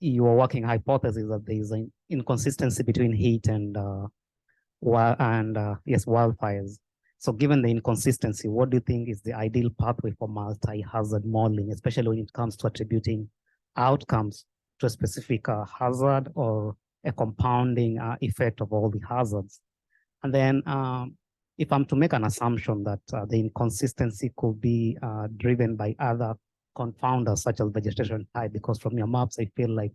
your working hypothesis that there is an inconsistency between heat and wildfires. So given the inconsistency, what do you think is the ideal pathway for multi-hazard modeling, especially when it comes to attributing outcomes to a specific hazard or a compounding effect of all the hazards? And then if I'm to make an assumption that the inconsistency could be driven by other confounders such as vegetation type, because from your maps, I feel like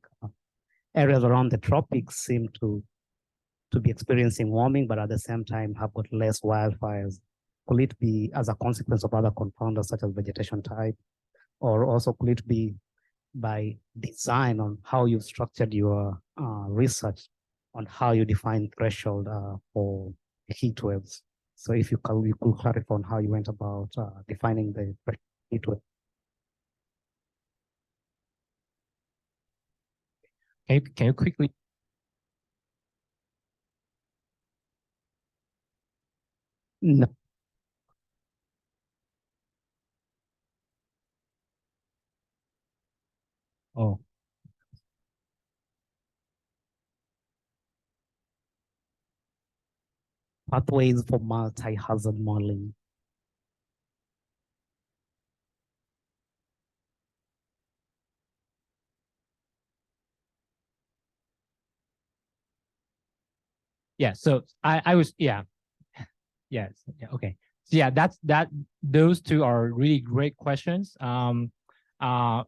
areas around the tropics seem to be experiencing warming, but at the same time have got less wildfires. Could it be as a consequence of other confounders such as vegetation type, or also could it be by design on how you've structured your research on how you define threshold for heat waves? So if you could clarify on how you went about defining the heat wave. Can you quickly? No. Oh. Pathways for multi-hazard modeling. Yeah, so I was, yeah. Yes, yeah, okay. So yeah, those two are really great questions. I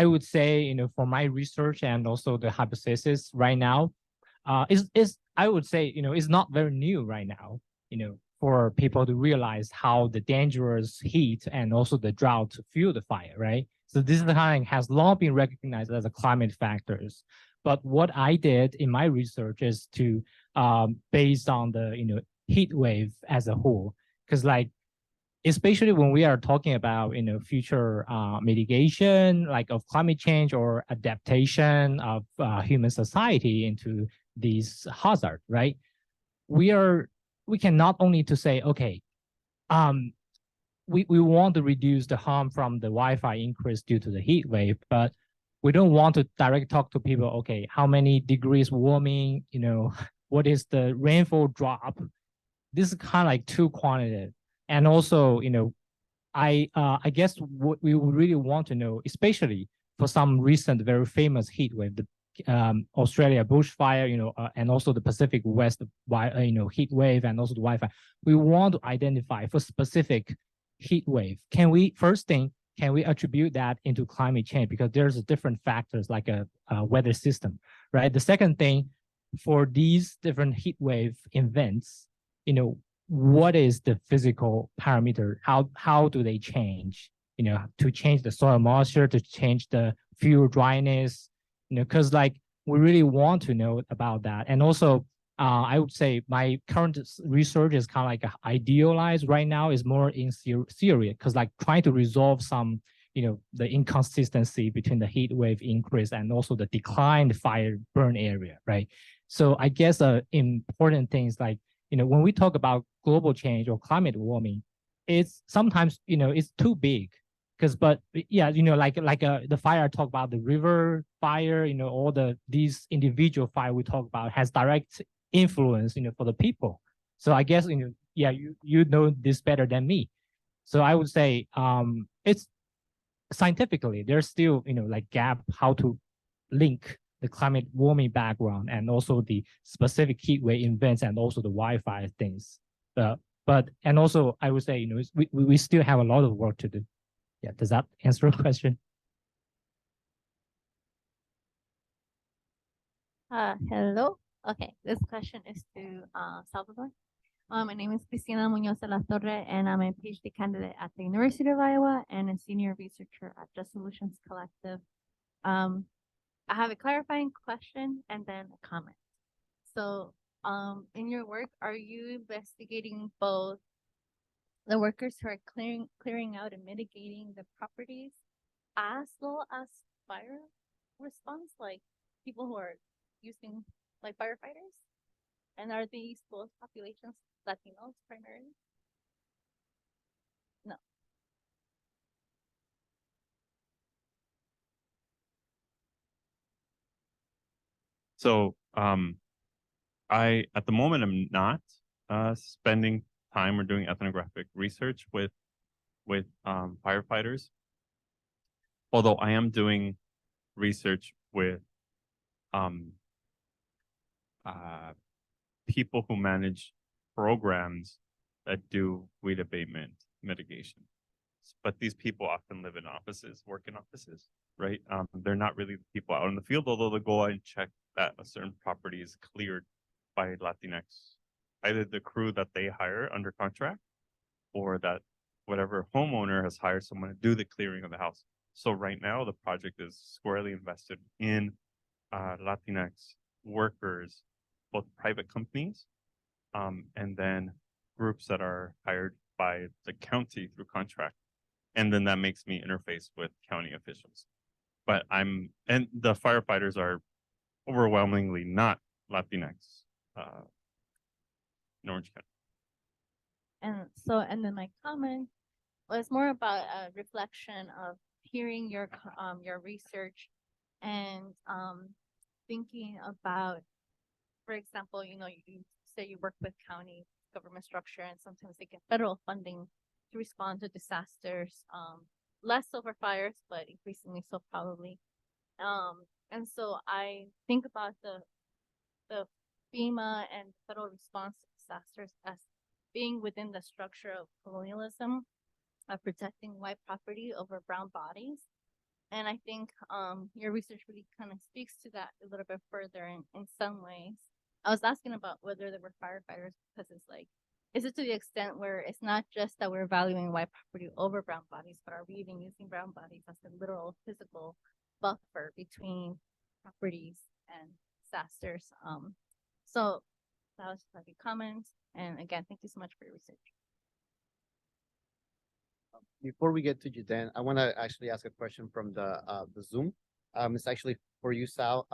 would say, you know, for my research and also the hypothesis right now, is I would say, you know, it's not very new right now, you know, for people to realize how the dangerous heat and also the drought fuel the fire, right? So this is the kind has long been recognized as a climate factors. But what I did in my research is to, based on the, you know, heat wave as a whole, because like, especially when we are talking about, you know, future mitigation, like of climate change or adaptation of human society into these hazards, right? We can not only to say, okay, we want to reduce the harm from the Wi-Fi increase due to the heat wave, but we don't want to directly talk to people, okay, how many degrees warming, you know, what is the rainfall drop? This is kind of like too quantitative. And also, you know, I guess what we really want to know, especially for some recent very famous heat wave, the Australia bushfire, you know, and also the Pacific West, you know, heat wave and also the Wi-Fi. We want to identify for specific heat wave. Can we attribute that into climate change? Because there's different factors like a weather system, right? The second thing, for these different heat wave events, you know, what is the physical parameter? How do they change? You know, to change the soil moisture, to change the fuel dryness, you know, because like we really want to know about that. And also, I would say my current research is kind of like idealized right now, is more in theory, because like trying to resolve some, you know, the inconsistency between the heat wave increase and also the declined fire burn area, right? So I guess important things like, you know, when we talk about global change or climate warming, it's sometimes, you know, it's too big. But yeah, you know, like the fire I talk about, the river fire, you know, all these individual fire we talk about has direct influence, you know, for the people. So I guess, you know, yeah, you know this better than me. So I would say it's scientifically there's still, you know, like gap how to link the climate warming background and also the specific heat wave events and also the Wi-Fi things. But and also I would say, you know, we still have a lot of work to do. Yeah, does that answer the question? Hello. Okay, this question is to Salvador. My name is Cristina Muñoz de la Torre, and I'm a PhD candidate at the University of Iowa and a senior researcher at Just Solutions Collective. I have a clarifying question and then a comment. So, in your work, are you investigating both the workers who are clearing out and mitigating the properties, as well as fire response, like people who are using like firefighters? And are these both populations Latinos primarily? No. So I at the moment I'm not spending time or doing ethnographic research with firefighters, although I am doing research with people who manage programs that do weed abatement mitigation. But these people often live in offices, work in offices, right? They're not really the people out in the field, although they'll go out and check that a certain property is cleared by Latinx, either the crew that they hire under contract or that whatever homeowner has hired someone to do the clearing of the house. So right now the project is squarely invested in Latinx workers, both private companies and then groups that are hired by the county through contract. And then that makes me interface with county officials. But and the firefighters are overwhelmingly not Latinx in Orange County. And then my comment was more about a reflection of hearing your research and thinking about, for example, you say you work with county government structure and sometimes they get federal funding to respond to disasters, less so for fires, but increasingly so probably. And so I think about the FEMA and federal response to disasters as being within the structure of colonialism, of protecting white property over brown bodies. And I think your research really kind of speaks to that a little bit further in some ways. I was asking about whether there were firefighters because it's like, is it to the extent where it's not just that we're valuing white property over brown bodies, but are we even using brown bodies as a literal physical buffer between properties and disasters? So that was like a comment. And again, thank you so much for your research. Before we get to Judan, I want to actually ask a question from the Zoom. It's actually for you, Sal.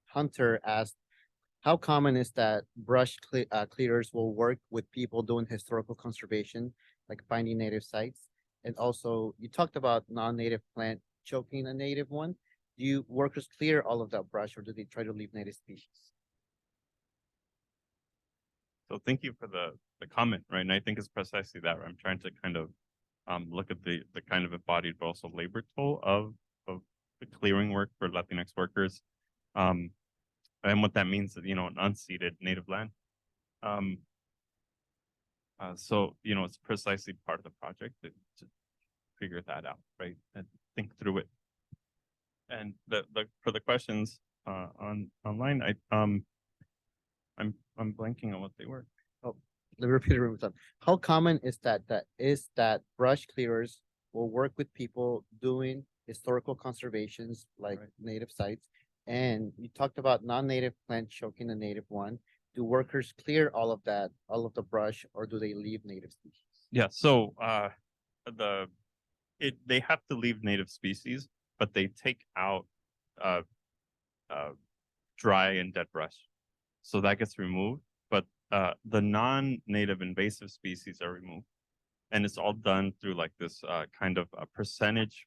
Hunter asked, how common is that brush clearers will work with people doing historical conservation, like finding native sites? And also, you talked about non-native plant choking a native one. Do you workers clear all of that brush, or do they try to leave native species? So thank you for the comment, right? And I think it's precisely that, right? I'm trying to kind of look at the kind of embodied but also labor toll of the clearing work for Latinx workers. And what that means is, an unceded native land. So, it's precisely part of the project to figure that out, right? And think through it. And for the questions online, I'm blanking on what they were. Oh, let me repeat it one more time. How common is that brush clearers will work with people doing historical conservations like native sites? And you talked about non-native plant choking a native one. Do workers clear all of the brush, or do they leave native species? Yeah, so they have to leave native species, but they take out dry and dead brush. So that gets removed, but the non-native invasive species are removed. And it's all done through like this kind of a percentage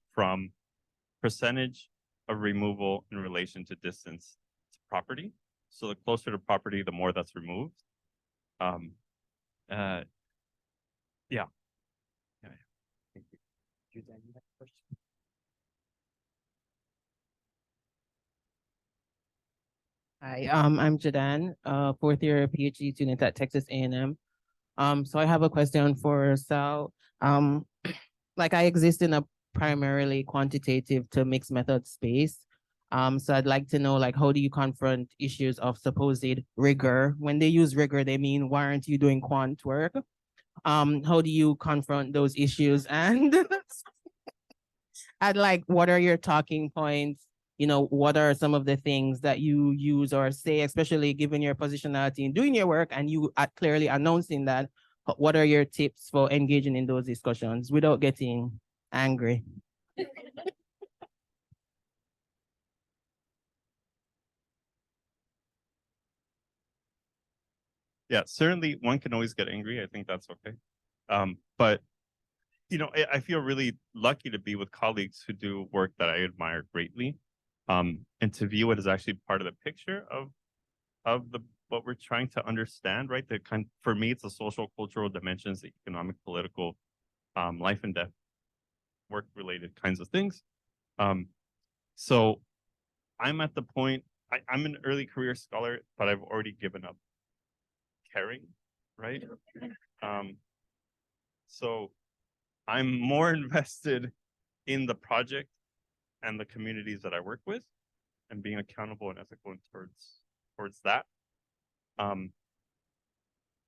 of removal in relation to distance to property. So the closer to property, the more that's removed. Yeah. Thank you. Judan, you have a question? Hi, I'm Jadan, fourth year PhD student at Texas A&M. So I have a question for Sal. Like I exist in a primarily quantitative to mixed method space. So I'd like to know, like, how do you confront issues of supposed rigor? When they use rigor, they mean, why aren't you doing quant work? How do you confront those issues? And I'd like, what are your talking points? What are some of the things that you use or say, especially given your positionality in doing your work and you are clearly announcing that? What are your tips for engaging in those discussions without getting angry? Yeah, certainly one can always get angry. I think that's okay. But I feel really lucky to be with colleagues who do work that I admire greatly. and to view it as actually part of the picture of the what we're trying to understand, right? The kind, for me, it's the social, cultural dimensions, the economic, political, life and death, work-related kinds of things. So I'm at the point, I'm an early career scholar, but I've already given up caring, right? So I'm more invested in the project and the communities that I work with, and being accountable and ethical towards that.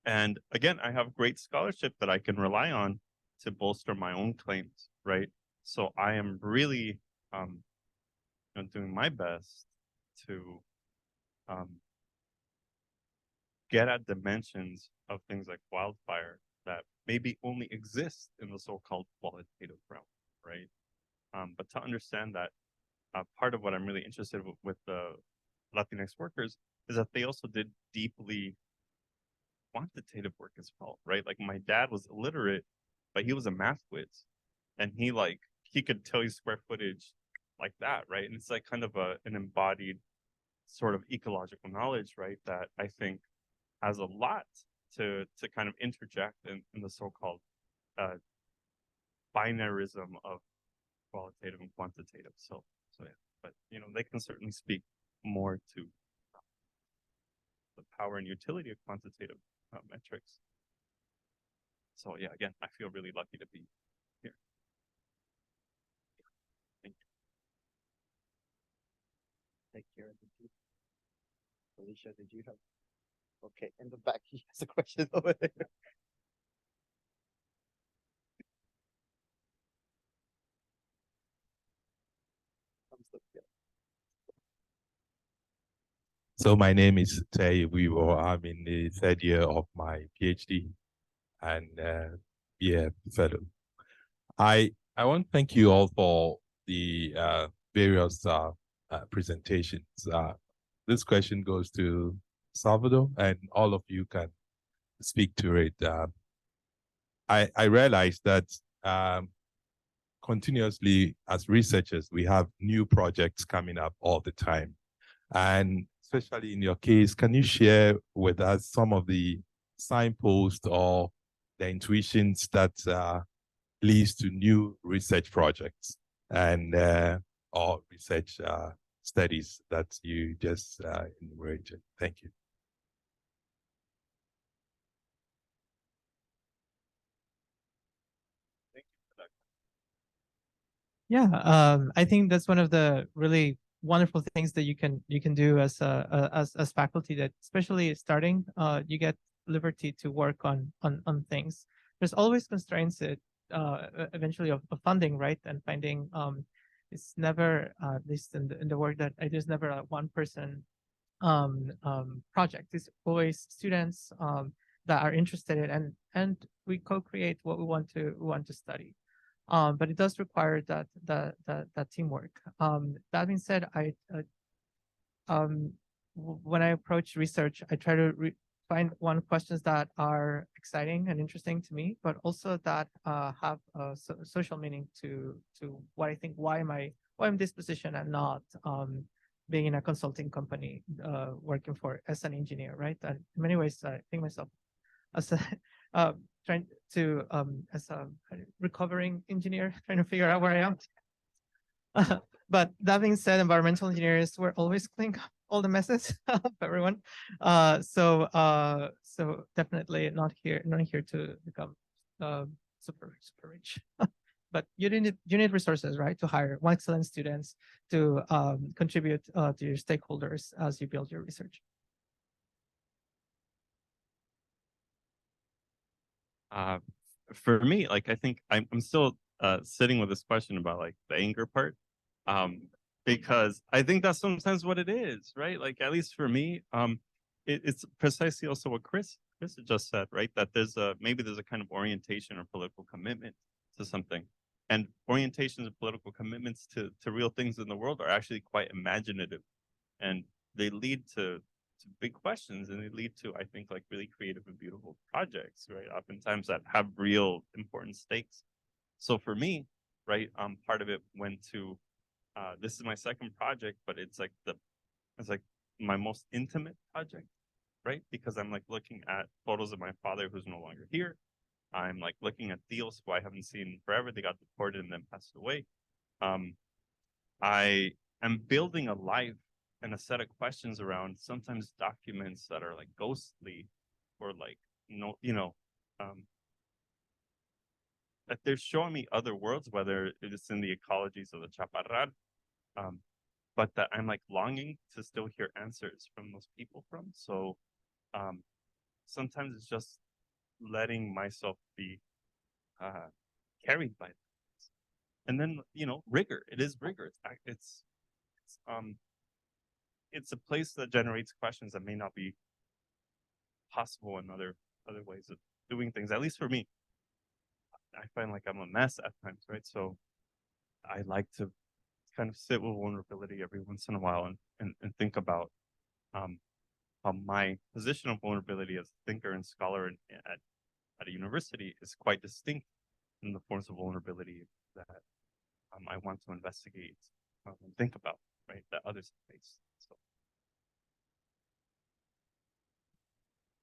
And again, I have great scholarship that I can rely on to bolster my own claims, right? So I am really doing my best to get at dimensions of things like wildfire that maybe only exist in the so-called qualitative realm, right? But to understand that part of what I'm really interested with the Latinx workers is that they also did deeply quantitative work as well, right? Like my dad was illiterate, but he was a math whiz, and he could tell you square footage like that, right? And it's like kind of an embodied sort of ecological knowledge, right? That I think has a lot to kind of interject in the so-called binarism of qualitative and quantitative. So yeah, but they can certainly speak more to the power and utility of quantitative metrics. So yeah, again, I feel really lucky to be here. Thank you. Take care. Alicia, did you have? Okay, in the back, he has a question over there. So my name is Tay Weaver. I'm in the third year of my PhD and fellow. I want to thank you all for the various presentations. This question goes to Salvador, and all of you can speak to it. I realize that continuously as researchers, we have new projects coming up all the time. And especially in your case, can you share with us some of the signposts or the intuitions that leads to new research projects and or research studies that you just enumerated? Thank you. Thank you for that. Yeah, I think that's one of the really wonderful things that you can do as faculty, that especially starting, you get liberty to work on things. There's always constraints eventually of funding, right? And finding it's never at least in the work that I do, is never a one person project. It's always students that are interested in, and we co-create what we want to study. But it does require that teamwork. That being said, when I approach research, I try to find questions that are exciting and interesting to me, but also that have social meaning to what I think. Why I'm this position and not being in a consulting company working as an engineer, right? And in many ways, I think myself as a trying to as a recovering engineer, trying to figure out where I am. But that being said, environmental engineers, we're always cleaning up all the messes of everyone. So definitely not here to become super rich. But you need resources, right? To hire excellent students to contribute to your stakeholders as you build your research. For me, like I think I'm still sitting with this question about like the anger part, because I think that's sometimes what it is, right? Like at least for me, it's precisely also what Chris had just said, right? That maybe there's a kind of orientation or political commitment to something, and orientations and political commitments to real things in the world are actually quite imaginative, and they lead to big questions, and they lead to, I think, like really creative and beautiful projects, right? Oftentimes that have real important stakes. So for me, right, part of it went to this is my second project, but it's like my most intimate project, right? Because I'm like looking at photos of my father who's no longer here. I'm like looking at deals who I haven't seen forever. They got deported and then passed away. I am building a life and a set of questions around sometimes documents that are like ghostly or like that they're showing me other worlds, whether it's in the ecologies of the Chaparral, but that I'm like longing to still hear answers from those people from. So sometimes it's just letting myself be carried by that. And then rigor. It is rigor. It's a place that generates questions that may not be possible in other ways of doing things. At least for me, I find like I'm a mess at times, right? So I like to kind of sit with vulnerability every once in a while and think about how my position of vulnerability as a thinker and scholar at a university is quite distinct from the forms of vulnerability that I want to investigate and think about, right? That others face. So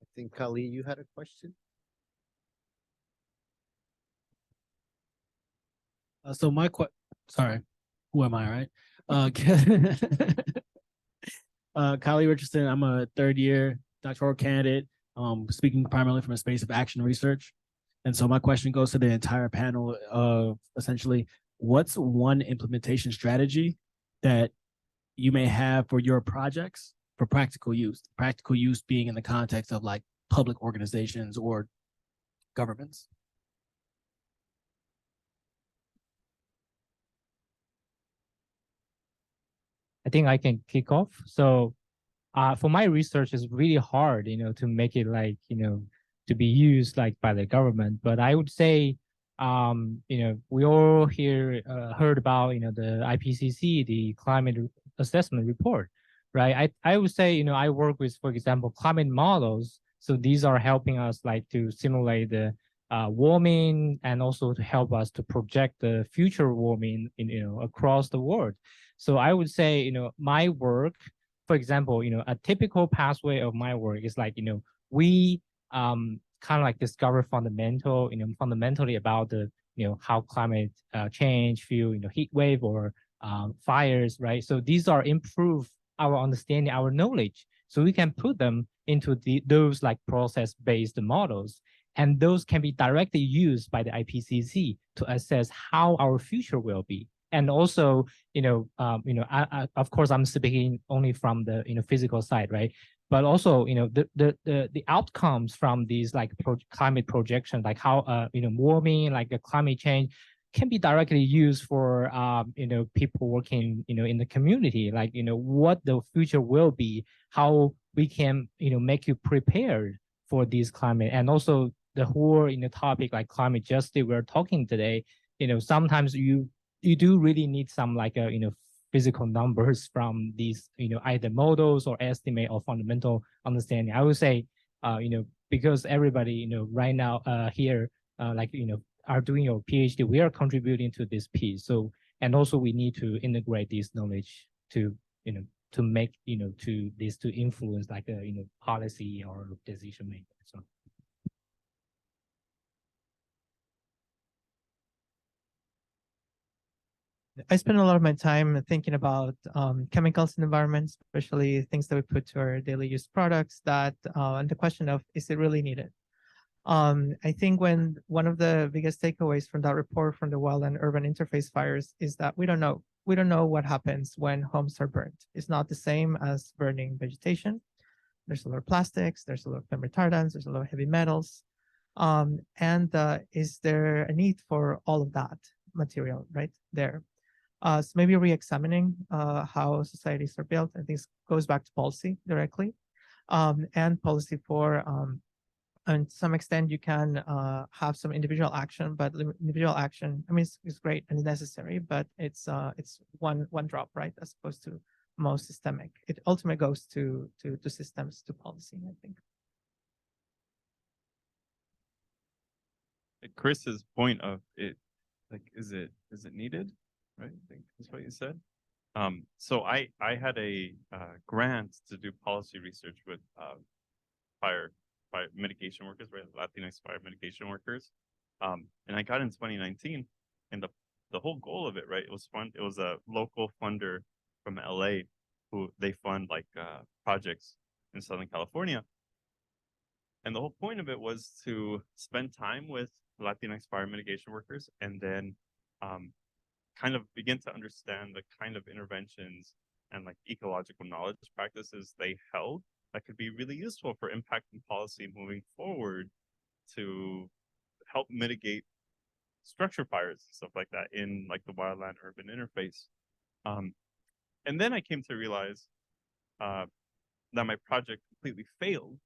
I think Kali, you had a question. So sorry, who am I, right? Kylie Richardson, I'm a third year doctoral candidate, speaking primarily from a space of action research. And so my question goes to the entire panel of essentially, what's one implementation strategy that you may have for your projects for practical use? Practical use being in the context of like public organizations or governments. I think I can kick off. So for my research, it's really hard, to make it like, to be used like by the government. But I would say, we all here heard about, the IPCC, the climate assessment report, right? I would say, I work with, for example, climate models. So these are helping us like to simulate the warming and also to help us to project the future warming, across the world. So I would say, my work, for example, a typical pathway of my work is like, we kind of like discover fundamentally about the, how climate change feel, heat wave or fires, right? So these are improve our understanding, our knowledge. So we can put them into those like process-based models. And those can be directly used by the IPCC to assess how our future will be. And also, of course, I'm speaking only from the physical side, right? But also, the outcomes from these like climate projections, like how warming, like the climate change, can be directly used for people working in the community, like what the future will be, how we can make you prepared for this climate, and also the whole topic like climate justice we're talking today. Sometimes you do really need some like physical numbers from these either models or estimate or fundamental understanding. I would say because everybody right now here like are doing your PhD, we are contributing to this piece. So and also we need to integrate this knowledge to to make to influence like policy or decision making. So. I spend a lot of my time thinking about chemicals in the environment, especially things that we put to our daily use products and the question of, is it really needed? I think one of the biggest takeaways from that report from the wild and urban interface fires is that we don't know. We don't know what happens when homes are burnt. It's not the same as burning vegetation. There's a lot of plastics, there's a lot of flame retardants, there's a lot of heavy metals. Is there a need for all of that material right there? So maybe re-examining how societies are built. I think this goes back to policy directly, and policy for, and to some extent, you can have some individual action, but individual action, I mean, it's great and necessary, but it's one drop, right, as opposed to more systemic. It ultimately goes to systems, to policy, I think. Chris's point of it, like, is it needed? Right? I think that's what you said. So I had a grant to do policy research with fire mitigation workers, right? Latinx fire mitigation workers. And I got in 2019, and the whole goal of it, right? It was a local funder from LA who they fund like projects in Southern California. And the whole point of it was to spend time with Latinx fire mitigation workers and then kind of begin to understand the kind of interventions and like ecological knowledge practices they held that could be really useful for impacting policy moving forward to help mitigate structure fires and stuff like that in like the wildland urban interface. And then I came to realize that my project completely failed,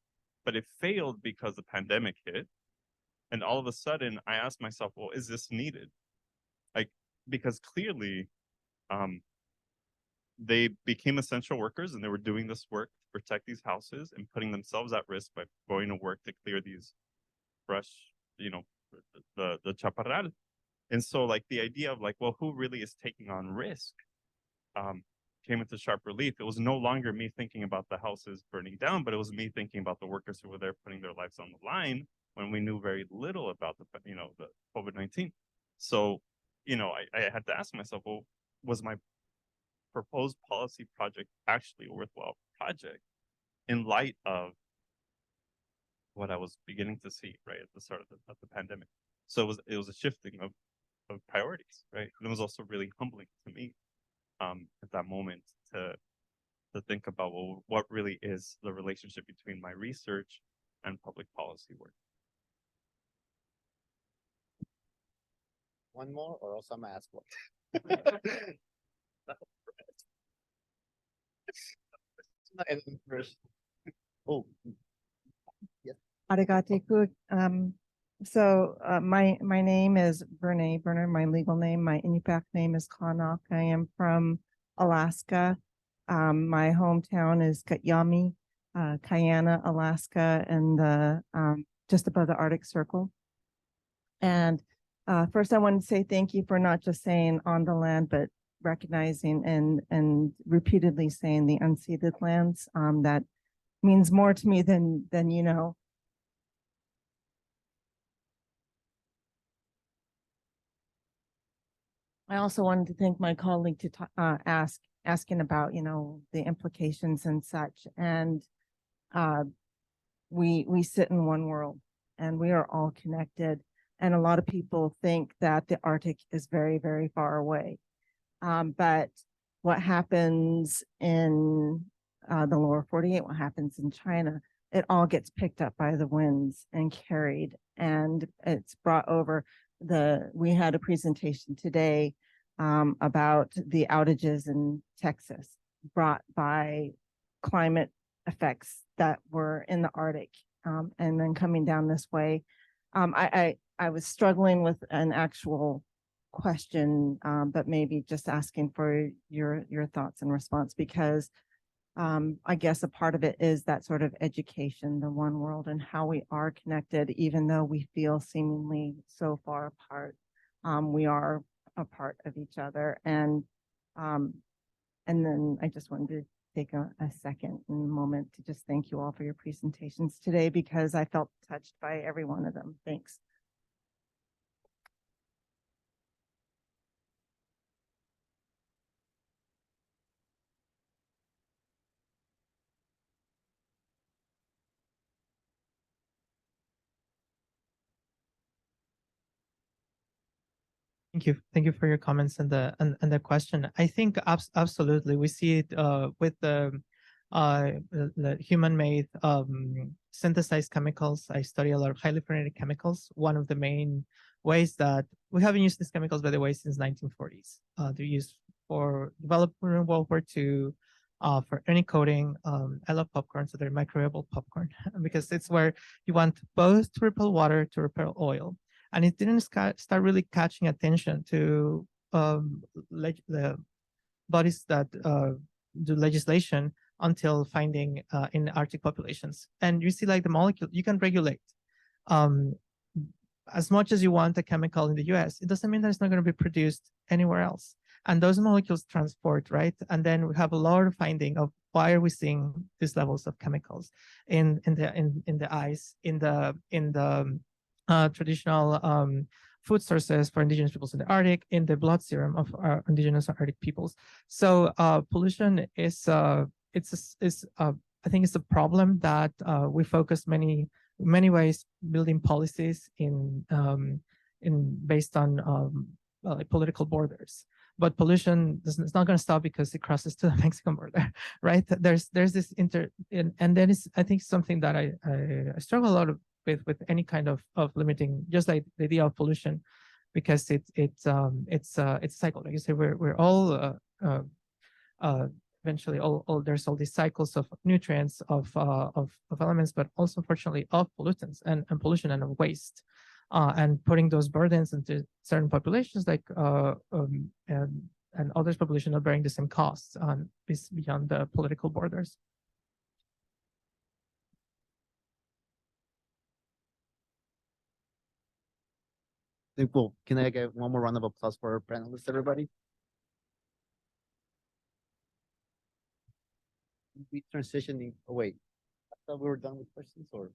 but it failed because the pandemic hit. And all of a sudden I asked myself, well, is this needed? Like, because clearly they became essential workers and they were doing this work to protect these houses and putting themselves at risk by going to work to clear these brush, you know, the chaparral. And so like the idea of like, well, who really is taking on risk came into sharp relief. It was no longer me thinking about the houses burning down, but it was me thinking about the workers who were there putting their lives on the line when we knew very little about the COVID-19. So, you know, I had to ask myself, well, was my proposed policy project actually a worthwhile project in light of what I was beginning to see right at the start of the pandemic? So it was a shifting of priorities, right? And it was also really humbling to me at that moment to think about, well, what really is the relationship between my research and public policy work. One more, or else I'm gonna ask one. Oh, yes. Arigato. My name is Brene Berner, my legal name. My Inupiaq name is Kanak. I am from Alaska. My hometown is Katyami, Kayana, Alaska, and just above the Arctic Circle. And first, I want to say thank you for not just saying on the land, but recognizing and repeatedly saying the unceded lands. That means more to me than you know. I also wanted to thank my colleague to asking about, you know, the implications and such. And we sit in one world and we are all connected. And a lot of people think that the Arctic is very, very far away. But what happens in the lower 48, what happens in China, it all gets picked up by the winds and carried, and it's brought over. We had a presentation today about the outages in Texas brought by climate effects that were in the Arctic, and then coming down this way. I was struggling with an actual question, but maybe just asking for your thoughts and response, because I guess a part of it is that sort of education, the one world, and how we are connected, even though we feel seemingly so far apart. We are a part of each other. And then I just wanted to take a second and a moment to just thank you all for your presentations today, because I felt touched by every one of them. Thanks. Thank you for your comments and the question. I think absolutely we see it with the human-made synthesized chemicals. I study a lot of highly frenetic chemicals. One of the main ways that we haven't used these chemicals, by the way, since 1940s. They're used for development in World War II, for any coating. I love popcorn, so they're microwavable popcorn because it's where you want both to repel water, to repel oil. And it didn't start really catching attention to the bodies that do legislation until finding in Arctic populations. And you see, like, the molecule, you can regulate. As much as you want a chemical in the US, it doesn't mean that it's not going to be produced anywhere else. and those molecules transport, right? And then we have a lot of finding of why are we seeing these levels of chemicals in the ice, in the traditional food sources for indigenous peoples in the Arctic, in the blood serum of our indigenous Arctic peoples. So pollution is I think it's a problem that we focus many ways building policies in based on like political borders. But pollution it's not going to stop because it crosses to the Mexican border, right? There's this and then it's I think something that I struggle a lot with any kind of limiting, just like the idea of pollution, because it's a cycle. Like you say, we're all eventually all there's all these cycles of nutrients of elements, but also unfortunately of pollutants and pollution and of waste. And putting those burdens into certain populations, like and others population are bearing the same costs is beyond the political borders. Well, can I get one more round of applause for our panelists, everybody? We transitioning. Oh, wait, I thought we were done with questions, or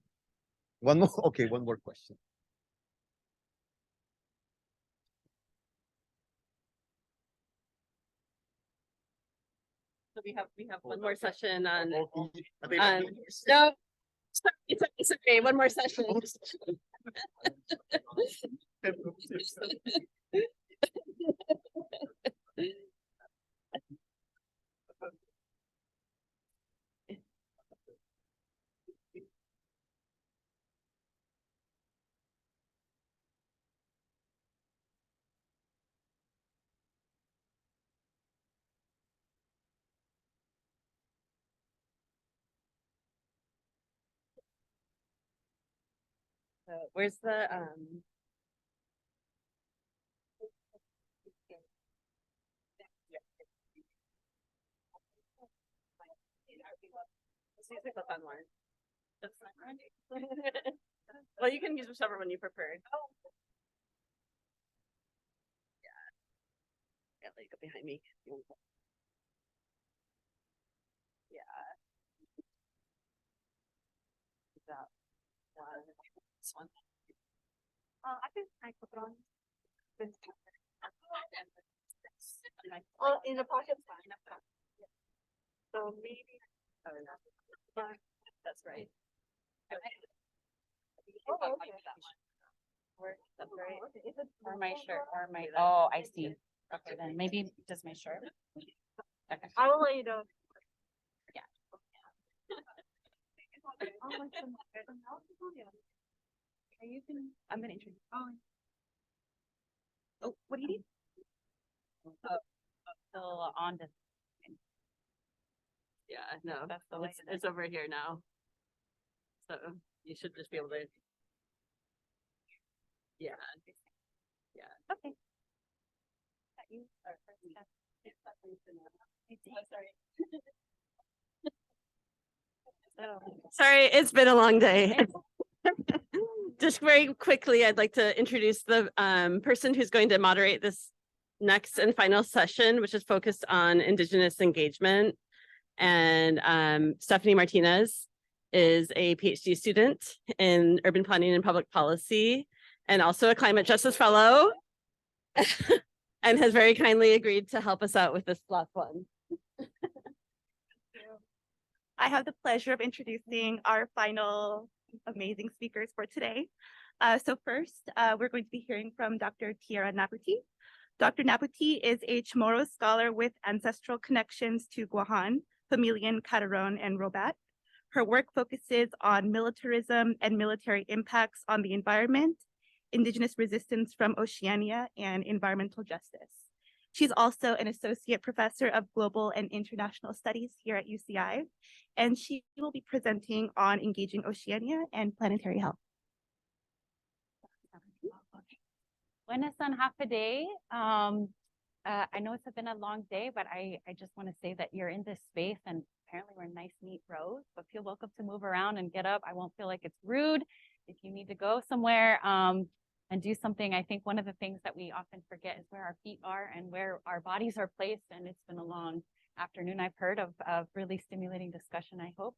one more? Okay, one more question. So we have one more session on no, it's okay. One more session. Where's the This seems like a fun one. That's fun, right? Well, you can use whichever one you preferred. Oh. Yeah, like go behind me. Yeah. That one. This one. I put it on. Well, in the pocket's fine. So maybe. Oh, no. That's right. Oh, okay. That's right. Or my shirt, or my, oh, I see. Okay, then maybe just my shirt. Okay. I will let you know. Yeah. I'm gonna introduce. Oh, what do you need? Still on the. Yeah, no, it's over here now. So you should just be able to. Yeah. Yeah. Okay. You are Sorry, it's been a long day. Just very quickly, I'd like to introduce the person who's going to moderate this next and final session, which is focused on Indigenous engagement. And Stephanie Martinez is a PhD student in urban planning and public policy, and also a climate justice fellow, and has very kindly agreed to help us out with this last one. I have the pleasure of introducing our final amazing speakers for today. So first, we're going to be hearing from Dr. Tiara Na'puti. Dr. Na'puti is a Chamorro scholar with ancestral connections to Guahan, Familian, Cataron, and Robat. Her work focuses on militarism and military impacts on the environment, Indigenous resistance from Oceania, and environmental justice. She's also an associate professor of global and international studies here at UCI, and she will be presenting on engaging Oceania and planetary health. Buenas on half a day. I know it's been a long day, but I just want to say that you're in this space and apparently we're in nice, neat rows, but feel welcome to move around and get up. I won't feel like it's rude if you need to go somewhere. and do something. I think one of the things that we often forget is where our feet are and where our bodies are placed. And it's been a long afternoon, I've heard, of really stimulating discussion, I hope.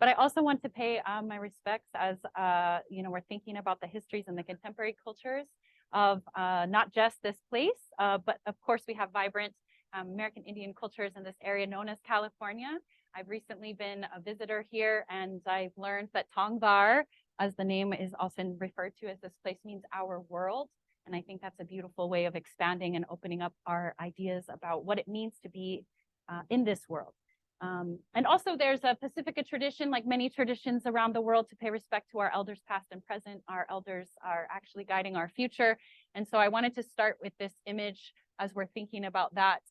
But I also want to pay my respects as, we're thinking about the histories and the contemporary cultures of not just this place, but of course we have vibrant American Indian cultures in this area known as California. I've recently been a visitor here, and I've learned that Tongvar, as the name is often referred to as this place, means our world. And I think that's a beautiful way of expanding and opening up our ideas about what it means to be in this world. And also there's a Pacifica tradition, like many traditions around the world, to pay respect to our elders past and present. Our elders are actually guiding our future. And so I wanted to start with this image as we're thinking about that.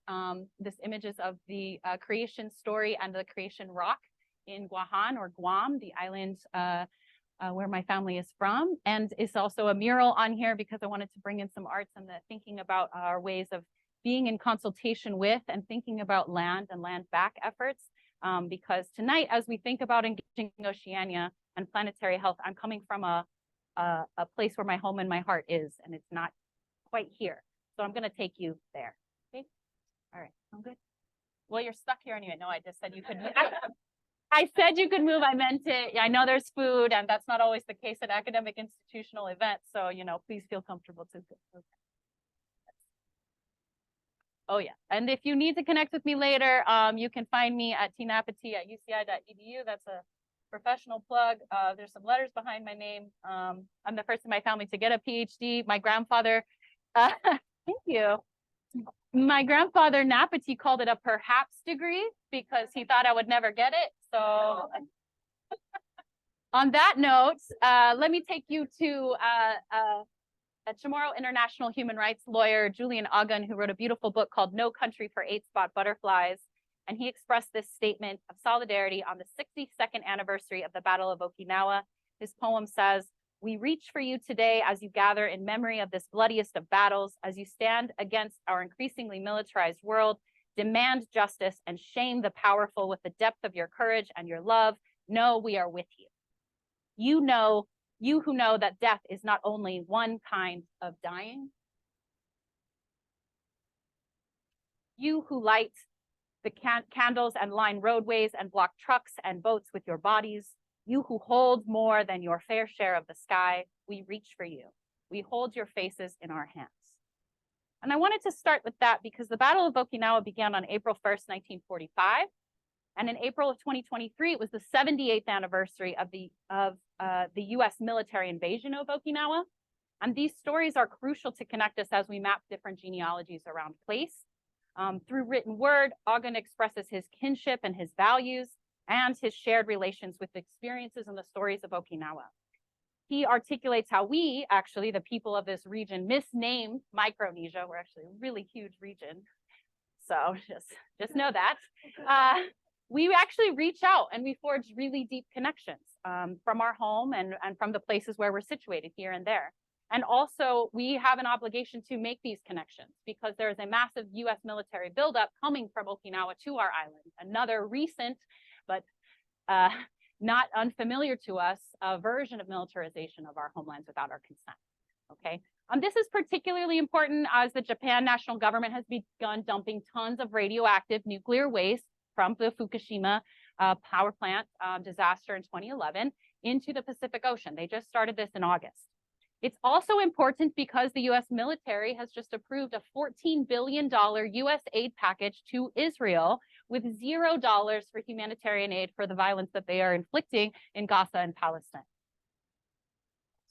This image is of the creation story and the creation rock in Guahan, or Guam, the island where my family is from. And it's also a mural on here because I wanted to bring in some arts and the thinking about our ways of being in consultation with and thinking about land and land back efforts. Because tonight, as we think about engaging Oceania and planetary health, I'm coming from a place where my home and my heart is, and it's not quite here. So I'm gonna take you there, okay? All right, I'm good. Well, you're stuck here anyway. No, I just said you could move. I said you could move, I meant it. Yeah, I know there's food, and that's not always the case at academic institutional events. So, please feel comfortable to. Okay. Oh yeah, and if you need to connect with me later, you can find me at tnapputi@uci.edu. That's a professional plug. There's some letters behind my name. I'm the first in my family to get a PhD. My grandfather, thank you. My grandfather Na'puti called it a perhaps degree because he thought I would never get it. So on that note, let me take you to a Chamorro international human rights lawyer, Julian Agun, who wrote a beautiful book called No Country for 8-Spot Butterflies. And he expressed this statement of solidarity on the 62nd anniversary of the Battle of Okinawa. His poem says, "We reach for you today as you gather in memory of this bloodiest of battles, as you stand against our increasingly militarized world, demand justice and shame the powerful with the depth of your courage and your love. Know we are with you. You who know that death is not only one kind of dying. You who light the candles and line roadways and block trucks and boats with your bodies. You who hold more than your fair share of the sky. We reach for you. We hold your faces in our hands." And I wanted to start with that because the Battle of Okinawa began on April 1st, 1945. And in April of 2023, it was the 78th anniversary of the US military invasion of Okinawa. And these stories are crucial to connect us as we map different genealogies around place. Through written word, Agun expresses his kinship and his values and his shared relations with the experiences and the stories of Okinawa. He articulates how we, actually, the people of this region, misnamed Micronesia. We're actually a really huge region. So just know that. We actually reach out and we forge really deep connections from our home and from the places where we're situated here and there. And also we have an obligation to make these connections because there is a massive US military buildup coming from Okinawa to our island. Another recent, but not unfamiliar to us, a version of militarization of our homelands without our consent, okay? This is particularly important as the Japan national government has begun dumping tons of radioactive nuclear waste from the Fukushima power plant disaster in 2011 into the Pacific Ocean. They just started this in August. It's also important because the US military has just approved a $14 billion US aid package to Israel with $0 for humanitarian aid for the violence that they are inflicting in Gaza and Palestine.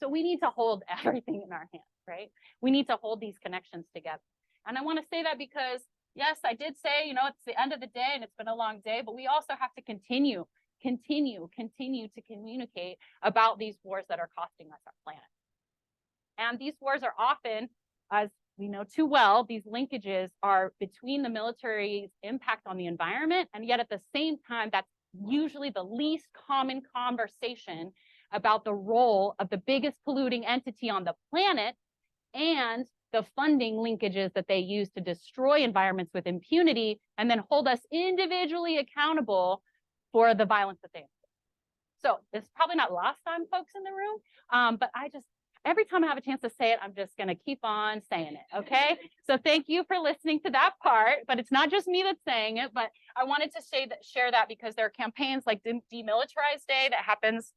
So we need to hold everything in our hands, right? We need to hold these connections together. And I want to say that because yes, I did say, it's the end of the day and it's been a long day, but we also have to continue to communicate about these wars that are costing us our planet. And these wars are often, as we know too well, these linkages are between the military's impact on the environment, and yet at the same time, that's usually the least common conversation about the role of the biggest polluting entity on the planet and the funding linkages that they use to destroy environments with impunity and then hold us individually accountable for the violence that they inflict. So it's probably not lost on folks in the room, but I every time I have a chance to say it, I'm just going to keep on saying it. Okay. So thank you for listening to that part, but it's not just me that's saying it, but I wanted to share that because there are campaigns like Demilitarize Day that happens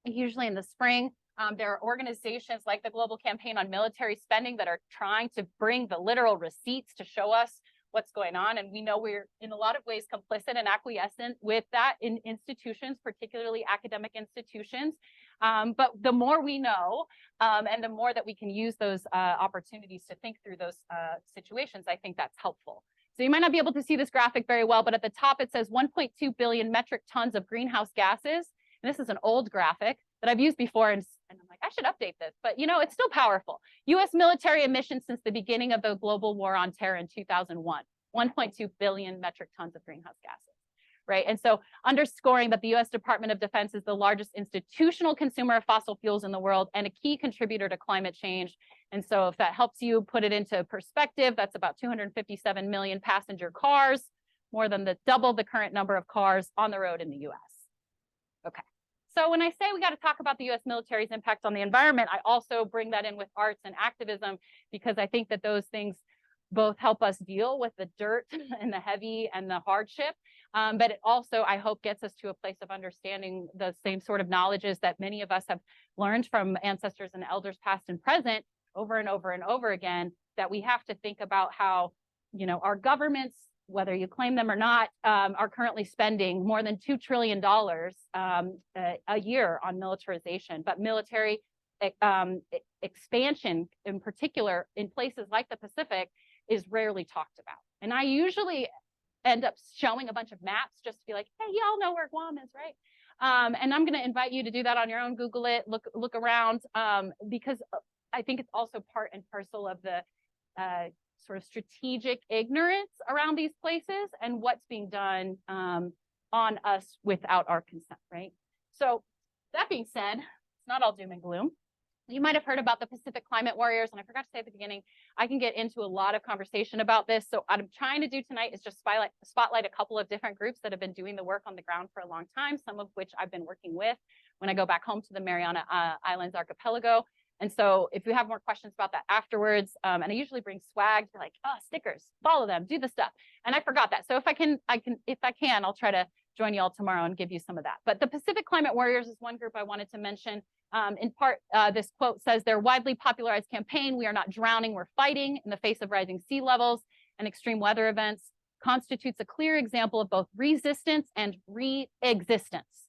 usually in the spring. There are organizations like the Global Campaign on Military Spending that are trying to bring the literal receipts to show us what's going on. And we know we're in a lot of ways complicit and acquiescent with that in institutions, particularly academic institutions. But the more we know, and the more that we can use those opportunities to think through those situations, I think that's helpful. So you might not be able to see this graphic very well, but at the top it says 1.2 billion metric tons of greenhouse gases. And this is an old graphic that I've used before, and I'm like, I should update this, but you know, it's still powerful. US military emissions since the beginning of the global war on terror in 2001, 1.2 billion metric tons of greenhouse gases, right? And so underscoring that the US Department of Defense is the largest institutional consumer of fossil fuels in the world and a key contributor to climate change. And so if that helps you put it into perspective, that's about 257 million passenger cars, more than double the current number of cars on the road in the US. Okay. So when I say we got to talk about the US military's impact on the environment, I also bring that in with arts and activism, because I think that those things both help us deal with the dirt and the heavy and the hardship. But it also, I hope, gets us to a place of understanding the same sort of knowledges that many of us have learned from ancestors and elders past and present over and over and over again, that we have to think about how, you know, our governments, whether you claim them or not, are currently spending more than $2 trillion a year on militarization. But military expansion, in particular, in places like the Pacific, is rarely talked about. And I usually end up showing a bunch of maps just to be like, hey, y'all know where Guam is, right? And I'm going to invite you to do that on your own. Google it, look around, because I think it's also part and parcel of the sort of strategic ignorance around these places and what's being done on us without our consent, right? So that being said, it's not all doom and gloom. You might have heard about the Pacific Climate Warriors, and I forgot to say at the beginning, I can get into a lot of conversation about this. So what I'm trying to do tonight is just spotlight a couple of different groups that have been doing the work on the ground for a long time, some of which I've been working with when I go back home to the Mariana Islands archipelago. And so if you have more questions about that afterwards, and I usually bring swag, like, oh, stickers, follow them, do the stuff. And I forgot that. So if I can, I'll try to join you all tomorrow and give you some of that. But the Pacific Climate Warriors is one group I wanted to mention. In part, this quote says, their widely popularized campaign, "We are not drowning, we're fighting," in the face of rising sea levels and extreme weather events, constitutes a clear example of both resistance and re-existence,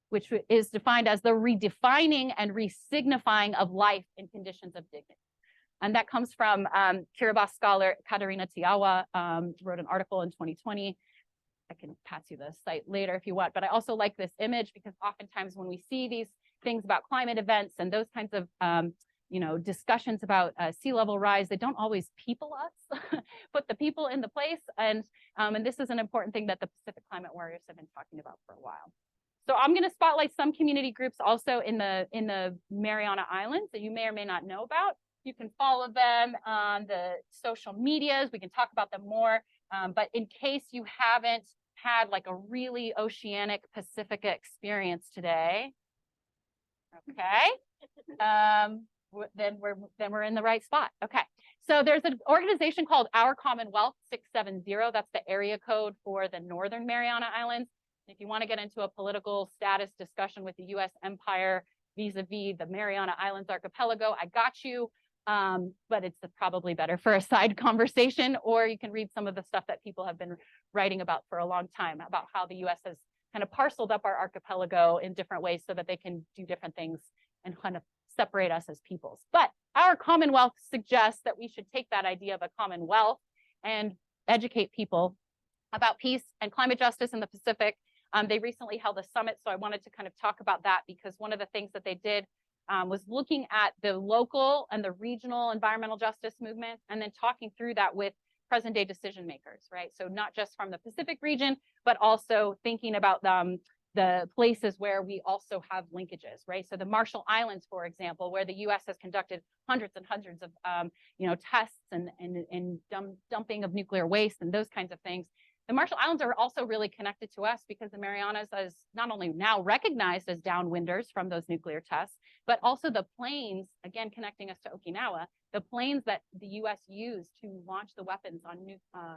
which is defined as the redefining and re-signifying of life in conditions of dignity. And that comes from Kiribati scholar Katerina Tiawa, wrote an article in 2020. I can pass you the site later if you want, but I also like this image because oftentimes when we see these things about climate events and those kinds of discussions about sea level rise, they don't always people us, put the people in the place. And this is an important thing that the Pacific Climate Warriors have been talking about for a while. So I'm going to spotlight some community groups also in the Mariana Islands that you may or may not know about. You can follow them on the social medias. We can talk about them more. But in case you haven't had like a really oceanic Pacifica experience today, okay, then we're in the right spot. Okay, so there's an organization called Our Commonwealth 670. That's the area code for the Northern Mariana Islands. If you want to get into a political status discussion with the U.S. empire vis-a-vis the Mariana Islands archipelago, I got you. But it's probably better for a side conversation, or you can read some of the stuff that people have been writing about for a long time about how the U.S. has kind of parceled up our archipelago in different ways so that they can do different things and kind of separate us as peoples. But Our Commonwealth suggests that we should take that idea of a commonwealth and educate people about peace and climate justice in the Pacific. They recently held a summit, so I wanted to kind of talk about that because one of the things that they did was looking at the local and the regional environmental justice movement and then talking through that with present day decision makers, right? So not just from the Pacific region, but also thinking about the places where we also have linkages, right? So the Marshall Islands, for example, where the U.S. has conducted hundreds and hundreds of tests and dumping of nuclear waste and those kinds of things. The Marshall Islands are also really connected to us because the Marianas is not only now recognized as downwinders from those nuclear tests, but also the planes, again, connecting us to Okinawa, the planes that the US used to launch the weapons on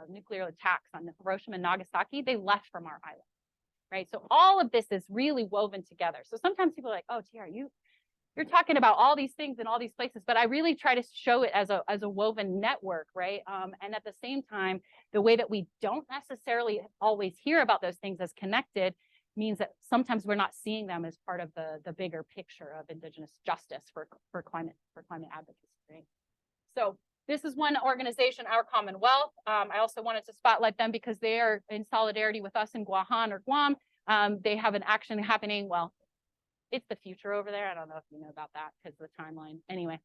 nuclear attacks on Hiroshima and Nagasaki, they left from our island, right? So all of this is really woven together. So sometimes people are like, oh, Tiara, you're talking about all these things in all these places, but I really try to show it as a woven network, right? And at the same time, the way that we don't necessarily always hear about those things as connected means that sometimes we're not seeing them as part of the bigger picture of Indigenous justice for climate advocacy, right? So this is one organization, Our Commonwealth. I also wanted to spotlight them because they are in solidarity with us in Guahan or Guam. They have an action happening, well, it's the future over there. I don't know if you know about that because of the timeline. Anyway,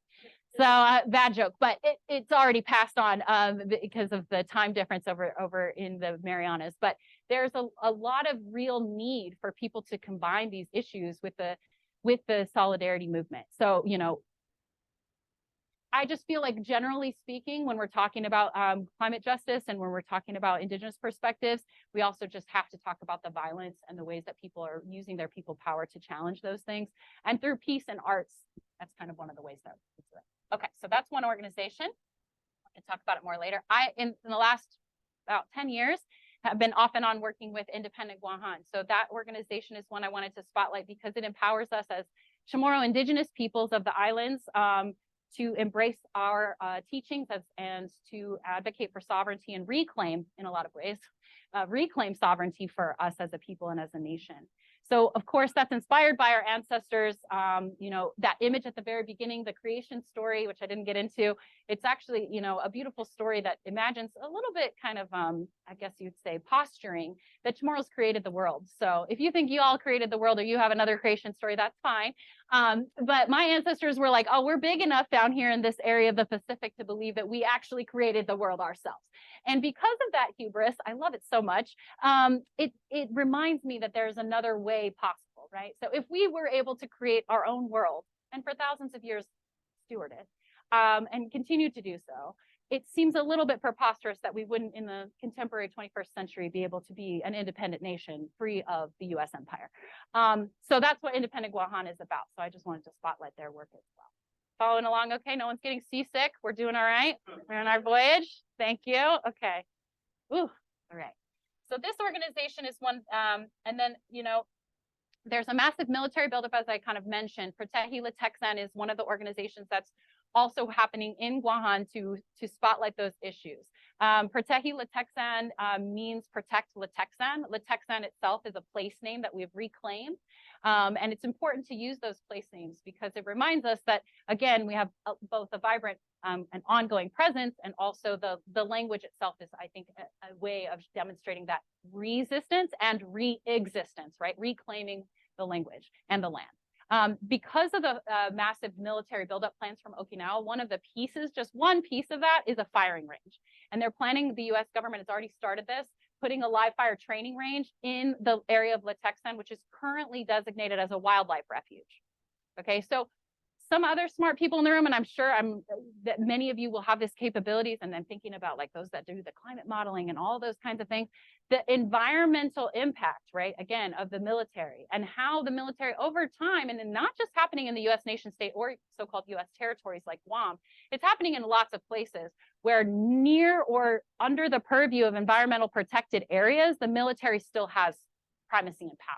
so bad joke, but it's already passed on because of the time difference over in the Marianas. But there's a lot of real need for people to combine these issues with the solidarity movement. So, you know, I just feel like generally speaking, when we're talking about climate justice and when we're talking about Indigenous perspectives, we also just have to talk about the violence and the ways that people are using their people power to challenge those things. And through peace and arts, that's kind of one of the ways that we do it. Okay, so that's one organization. I can talk about it more later. In the last about 10 years, have been off and on working with Independent Guahan. So that organization is one I wanted to spotlight because it empowers us as Chamorro Indigenous peoples of the islands to embrace our teachings and to advocate for sovereignty and reclaim, in a lot of ways, reclaim sovereignty for us as a people and as a nation. So of course, that's inspired by our ancestors. You know, that image at the very beginning, the creation story, which I didn't get into, it's actually, you know, a beautiful story that imagines a little bit kind of, I guess you'd say, posturing that Chamorros created the world. So if you think you all created the world or you have another creation story, that's fine. But my ancestors were like, oh, we're big enough down here in this area of the Pacific to believe that we actually created the world ourselves. And because of that hubris, I love it so much, it reminds me that there's another way possible, right? So if we were able to create our own world and for thousands of years steward it and continue to do so, it seems a little bit preposterous that we wouldn't in the contemporary 21st century be able to be an independent nation free of the US empire. So that's what Independent Guahan is about. So I just wanted to spotlight their work as well. Following along, okay, no one's getting seasick. We're doing all right. We're on our voyage. Thank you. Okay. Ooh, all right. So this organization is one, and then, you know, there's a massive military buildup, as I kind of mentioned. Protehi Latexan is one of the organizations that's also happening in Guahan to spotlight those issues. Protehi Latexan means protect Latexan. Latexan itself is a place name that we've reclaimed. And it's important to use those place names because it reminds us that, again, we have both a vibrant and ongoing presence, and also the language itself is, I think, a way of demonstrating that resistance and re-existence, right? Reclaiming the language and the land. Because of the massive military buildup plans from Okinawa, one of the pieces, just one piece of that is a firing range. And they're planning, the US government has already started this, putting a live fire training range in the area of Latexan, which is currently designated as a wildlife refuge. Okay, so some other smart people in the room, and I'm sure that many of you will have this capabilities, and then thinking about like those that do the climate modeling and all those kinds of things, the environmental impact, right, again, of the military and how the military over time, and then not just happening in the US nation state or so-called US territories like Guam, it's happening in lots of places where near or under the purview of environmental protected areas, the military still has primacy and power.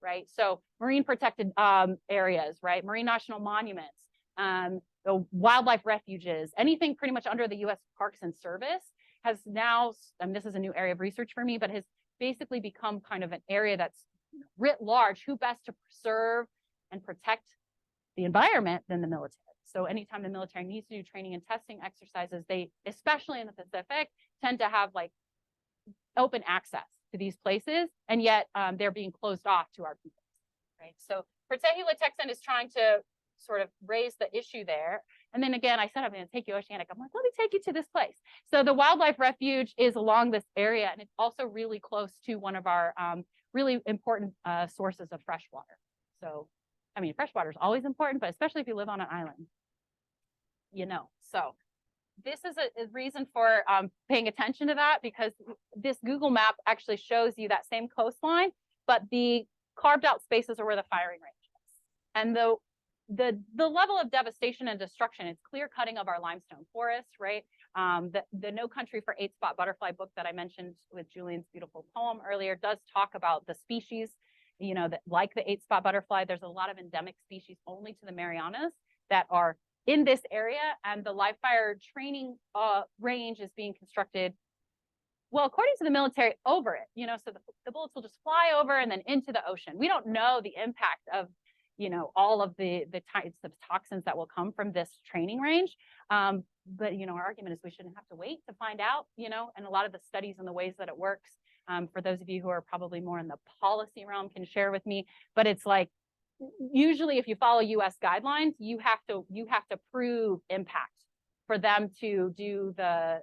Right, so marine protected areas, right, marine national monuments, the wildlife refuges, anything pretty much under the U.S. Parks and Service has now, and this is a new area of research for me, but has basically become kind of an area that's writ large, who best to preserve and protect the environment than the military. So anytime the military needs to do training and testing exercises, they, especially in the Pacific, tend to have like open access to these places, and yet they're being closed off to our people, right? So Protehi Latexan is trying to sort of raise the issue there. And then again, I said I'm going to take you oceanic. I'm like, let me take you to this place. So the wildlife refuge is along this area, and it's also really close to one of our really important sources of fresh water. So, I mean, fresh water is always important, but especially if you live on an island, you know. So this is a reason for paying attention to that, because this Google map actually shows you that same coastline, but the carved out spaces are where the firing range is. And the level of devastation and destruction, it's clear cutting of our limestone forests, right? The No Country for 8-Spot Butterfly book that I mentioned with Julian's beautiful poem earlier does talk about the species, you know, that like the 8-Spot butterfly, there's a lot of endemic species only to the Marianas that are in this area, and the live fire training range is being constructed, well, according to the military, over it, you know, so the bullets will just fly over and then into the ocean. We don't know the impact of, you know, all of the types of toxins that will come from this training range. But, you know, our argument is we shouldn't have to wait to find out, you know, and a lot of the studies and the ways that it works, for those of you who are probably more in the policy realm can share with me, but it's like, usually if you follow US guidelines, you have to prove impact for them to do the,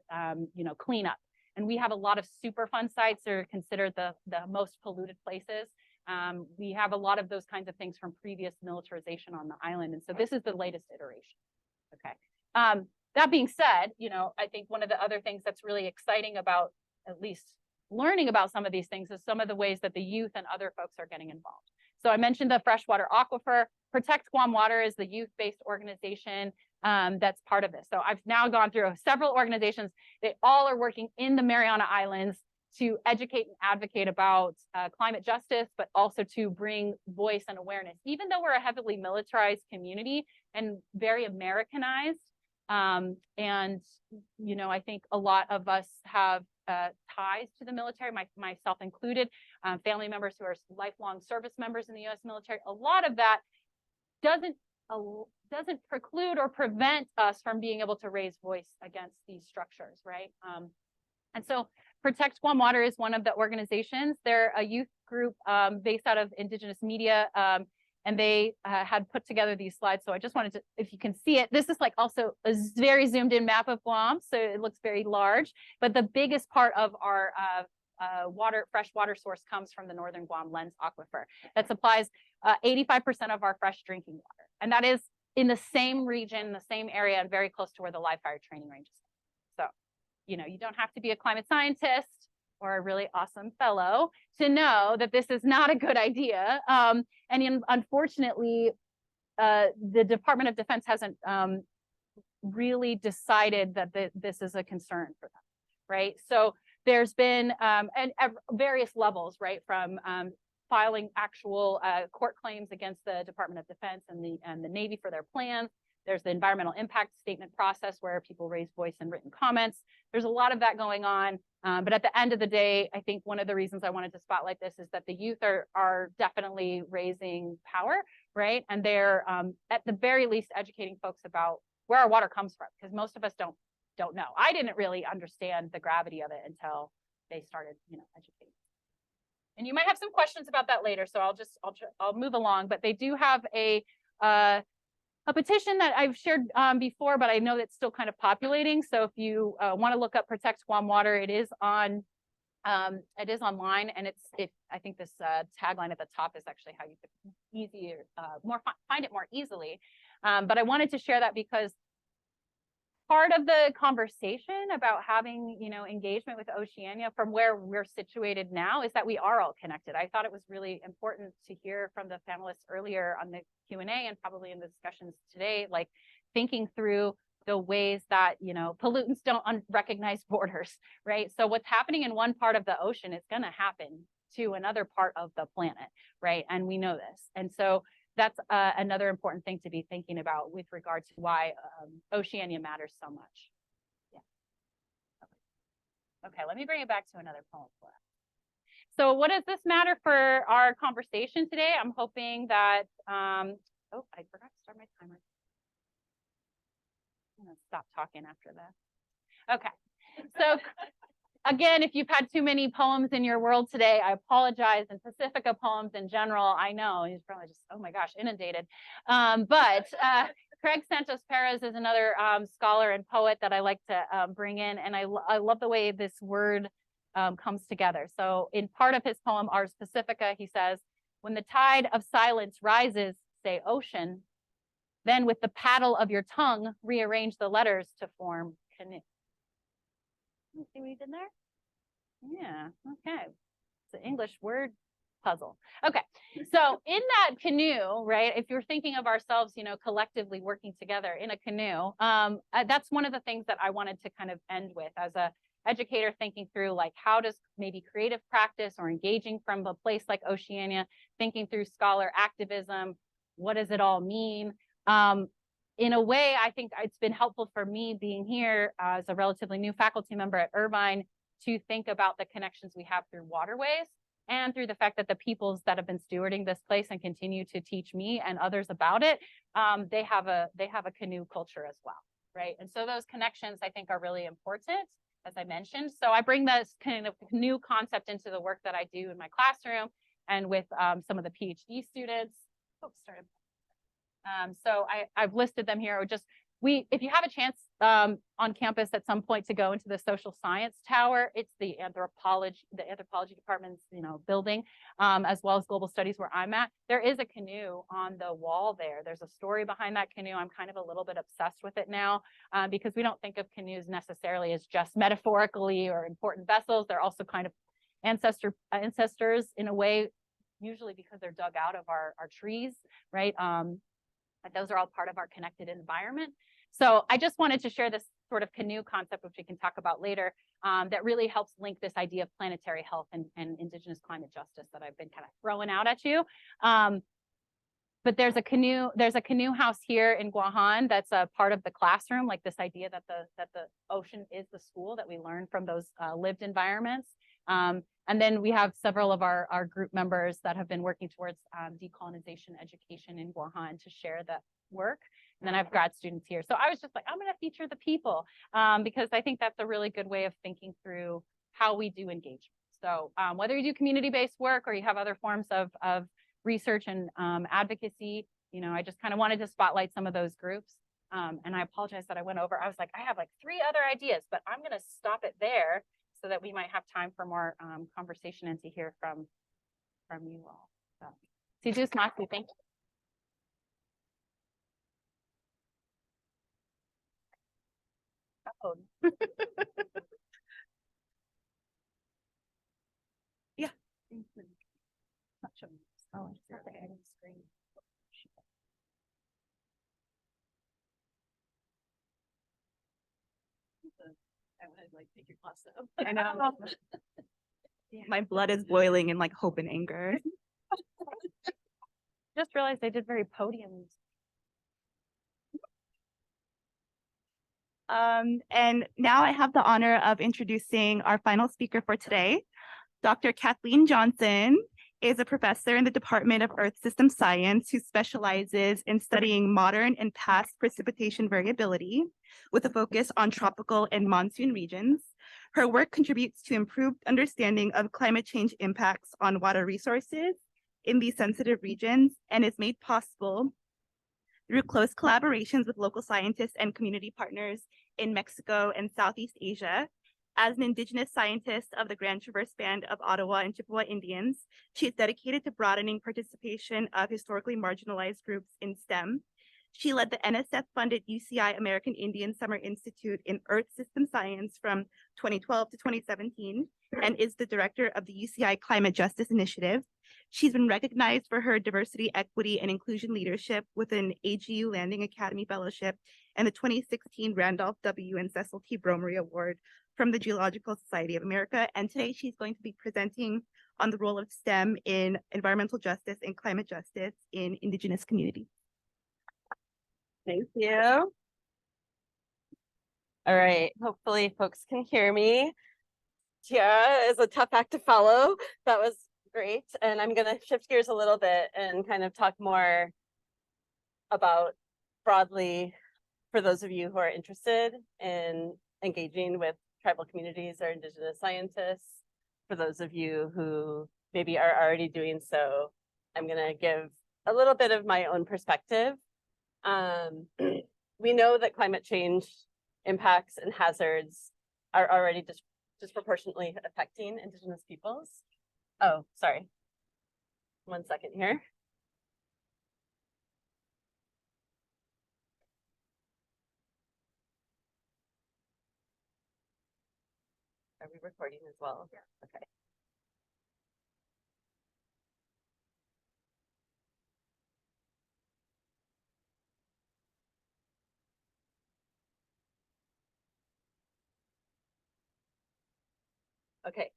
you know, cleanup. And we have a lot of Superfund sites that are considered the most polluted places. We have a lot of those kinds of things from previous militarization on the island. And so this is the latest iteration. Okay. That being said, you know, I think one of the other things that's really exciting about at least learning about some of these things is some of the ways that the youth and other folks are getting involved. So I mentioned the freshwater aquifer. Protect Guam Water is the youth-based organization that's part of this. So I've now gone through several organizations. They all are working in the Mariana Islands to educate and advocate about climate justice, but also to bring voice and awareness. Even though we're a heavily militarized community and very Americanized, and, you know, I think a lot of us have ties to the military, myself included, family members who are lifelong service members in the U.S. military. A lot of that doesn't preclude or prevent us from being able to raise voice against these structures, right? And so Protect Guam Water is one of the organizations. They're a youth group based out of Indigenous media, and they had put together these slides. So I just wanted to, if you can see it, this is like also a very zoomed in map of Guam. So it looks very large, but the biggest part of our fresh water source comes from the Northern Guam Lens Aquifer that supplies 85% of our fresh drinking water. And that is in the same region, the same area, and very close to where the live fire training range is. So, you know, you don't have to be a climate scientist or a really awesome fellow to know that this is not a good idea. Unfortunately, the Department of Defense hasn't really decided that this is a concern for them, right? So there's been at various levels, right, from filing actual court claims against the Department of Defense and the Navy for their plans. There's the environmental impact statement process where people raise voice and written comments. There's a lot of that going on. But at the end of the day, I think one of the reasons I wanted to spotlight this is that the youth are definitely raising power, right? And they're at the very least educating folks about where our water comes from, because most of us don't know. I didn't really understand the gravity of it until they started, you know, educating. And you might have some questions about that later, so I'll move along. But they do have a petition that I've shared before, but I know it's still kind of populating. So if you want to look up Protect Guam Water, it is online, and I think this tagline at the top is actually how you could find it more easily. But I wanted to share that because part of the conversation about having, you know, engagement with Oceania from where we're situated now is that we are all connected. I thought it was really important to hear from the panelists earlier on the Q&A and probably in the discussions today, like thinking through the ways that, you know, pollutants don't recognize borders, right? So what's happening in one part of the ocean is going to happen to another part of the planet, right? And we know this. And so that's another important thing to be thinking about with regard to why Oceania matters so much. Yeah. Okay, let me bring it back to another poem for us. So what does this matter for our conversation today? I'm hoping that, oh, I forgot to start my timer. I'm gonna stop talking after that. Okay, so again, if you've had too many poems in your world today, I apologize. And Pacifica poems in general, I know he's probably just, oh my gosh, inundated. But Craig Santos Perez is another scholar and poet that I like to bring in. And I love the way this word comes together. So in part of his poem, Ars Pacifica, he says, when the tide of silence rises, say ocean, then with the paddle of your tongue, rearrange the letters to form canoe. Let me see what you did there. Yeah, okay. It's an English word puzzle. Okay, so in that canoe, right, if you're thinking of ourselves, you know, collectively working together in a canoe, that's one of the things that I wanted to kind of end with as a educator, thinking through like how does maybe creative practice or engaging from a place like Oceania, thinking through scholar activism, what does it all mean? In a way, I think it's been helpful for me being here as a relatively new faculty member at Irvine to think about the connections we have through waterways and through the fact that the peoples that have been stewarding this place and continue to teach me and others about it, they have a canoe culture as well, right? And so those connections I think are really important, as I mentioned. So I bring this kind of canoe concept into the work that I do in my classroom and with some of the PhD students. Oops, sorry. So I've listed them here. If you have a chance on campus at some point to go into the social science tower, it's the anthropology department's, you know, building, as well as global studies where I'm at. There is a canoe on the wall there. There's a story behind that canoe. I'm kind of a little bit obsessed with it now because we don't think of canoes necessarily as just metaphorically or important vessels. They're also kind of ancestors in a way, usually because they're dug out of our trees, right? But those are all part of our connected environment. So I just wanted to share this sort of canoe concept, which we can talk about later, that really helps link this idea of planetary health and Indigenous climate justice that I've been kind of throwing out at you. But there's a canoe house here in Guahan that's a part of the classroom, like this idea that the ocean is the school, that we learn from those lived environments. And then we have several of our group members that have been working towards decolonization education in Guahan to share that work. And then I have grad students here. So I was just like, I'm going to feature the people because I think that's a really good way of thinking through how we do engagement. So whether you do community-based work or you have other forms of research and advocacy, you know, I just kind of wanted to spotlight some of those groups. And I apologize that I went over. I was like, I have like 3 other ideas, but I'm going to stop it there so that we might have time for more conversation and to hear from you all. So, Sijus Masi, thank you. Oh. Yeah. Oh, I just have to add the screen. I would like take your class up. I know. My blood is boiling in like hope and anger. Just realized they did very podiums. And now I have the honor of introducing our final speaker for today. Dr. Kathleen Johnson is a professor in the Department of Earth System Science who specializes in studying modern and past precipitation variability with a focus on tropical and monsoon regions. Her work contributes to improved understanding of climate change impacts on water resources in these sensitive regions and is made possible through close collaborations with local scientists and community partners in Mexico and Southeast Asia. As an Indigenous scientist of the Grand Traverse Band of Ottawa and Chippewa Indians, she is dedicated to broadening participation of historically marginalized groups in STEM. She led the NSF-funded UCI American Indian Summer Institute in Earth System Science from 2012 to 2017 and is the director of the UCI Climate Justice Initiative. She's been recognized for her diversity, equity, and inclusion leadership with an AGU Landing Academy Fellowship and the 2016 Randolph W. and Cecil T. Bromery Award from the Geological Society of America. And today she's going to be presenting on the role of STEM in environmental justice and climate justice in Indigenous communities. Thank you. All right, hopefully folks can hear me. Tiara is a tough act to follow. That was great. And I'm gonna shift gears a little bit and kind of talk more about broadly for those of you who are interested in engaging with tribal communities or Indigenous scientists. For those of you who maybe are already doing so, I'm gonna give a little bit of my own perspective. We know that climate change impacts and hazards are already disproportionately affecting Indigenous peoples. Oh, sorry. 1 second here. recording as well? Yeah. Okay. Okay,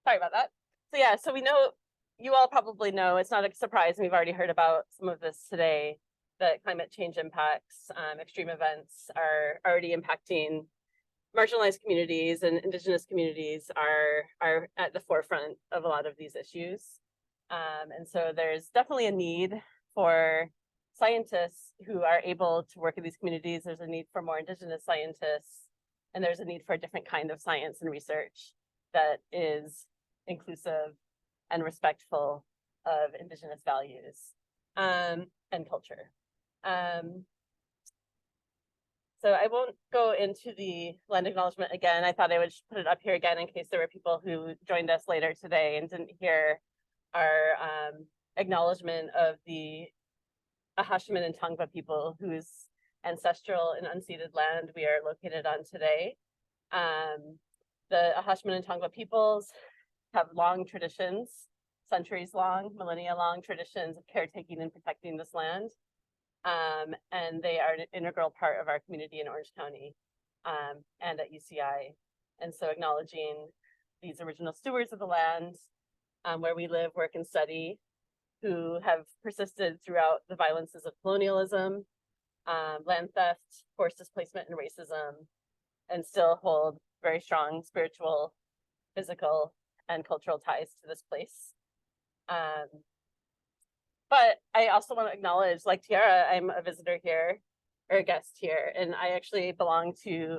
sorry about that. So yeah, so we know, you all probably know, it's not a surprise, and we've already heard about some of this today, that climate change impacts, extreme events are already impacting marginalized communities, and Indigenous communities are at the forefront of a lot of these issues. And so there's definitely a need for scientists who are able to work in these communities. There's a need for more Indigenous scientists, and there's a need for a different kind of science and research that is inclusive and respectful of Indigenous values and culture. So I won't go into the land acknowledgement again. I thought I would put it up here again in case there were people who joined us later today and didn't hear our acknowledgement of the Ahashman and Tongva people whose ancestral and unceded land we are located on today. The Ahashman and Tongva peoples have long traditions, centuries long, millennia long traditions of caretaking and protecting this land. And they are an integral part of our community in Orange County and at UCI. And so acknowledging these original stewards of the land where we live, work, and study, who have persisted throughout the violences of colonialism, land theft, forced displacement, and racism, and still hold very strong spiritual, physical, and cultural ties to this place. But I also want to acknowledge, like Tiara, I'm a visitor here, or a guest here, and I actually belong to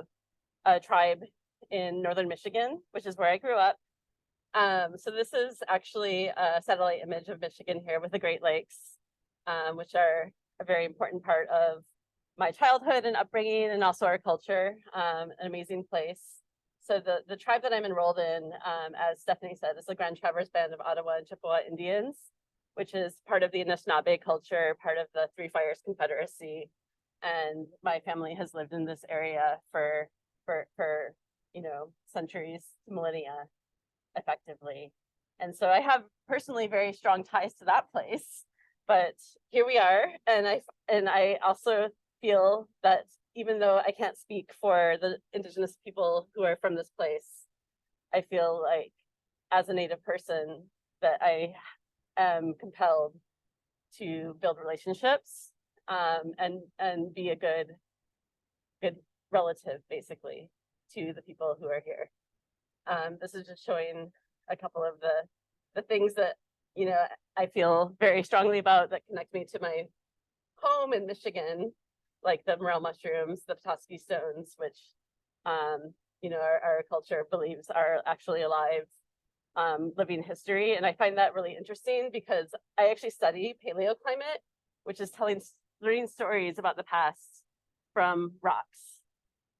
a tribe in northern Michigan, which is where I grew up. So this is actually a satellite image of Michigan here with the Great Lakes, which are a very important part of my childhood and upbringing, and also our culture, an amazing place. So the tribe that I'm enrolled in, as Stephanie said, is the Grand Traverse Band of Ottawa and Chippewa Indians, which is part of the Anishinaabe culture, part of the Three Fires Confederacy. And my family has lived in this area for you know, centuries, millennia, effectively. And so I have personally very strong ties to that place. But here we are, and I also feel that even though I can't speak for the Indigenous people who are from this place, I feel like as a Native person that I am compelled to build relationships and be a good relative, basically, to the people who are here. This is just showing a couple of the things that, you know, I feel very strongly about that connect me to my home in Michigan, like the morel mushrooms, the Petoskey stones, which, you know, our culture believes are actually alive, living history. And I find that really interesting because I actually study paleoclimate, which is learning stories about the past from rocks.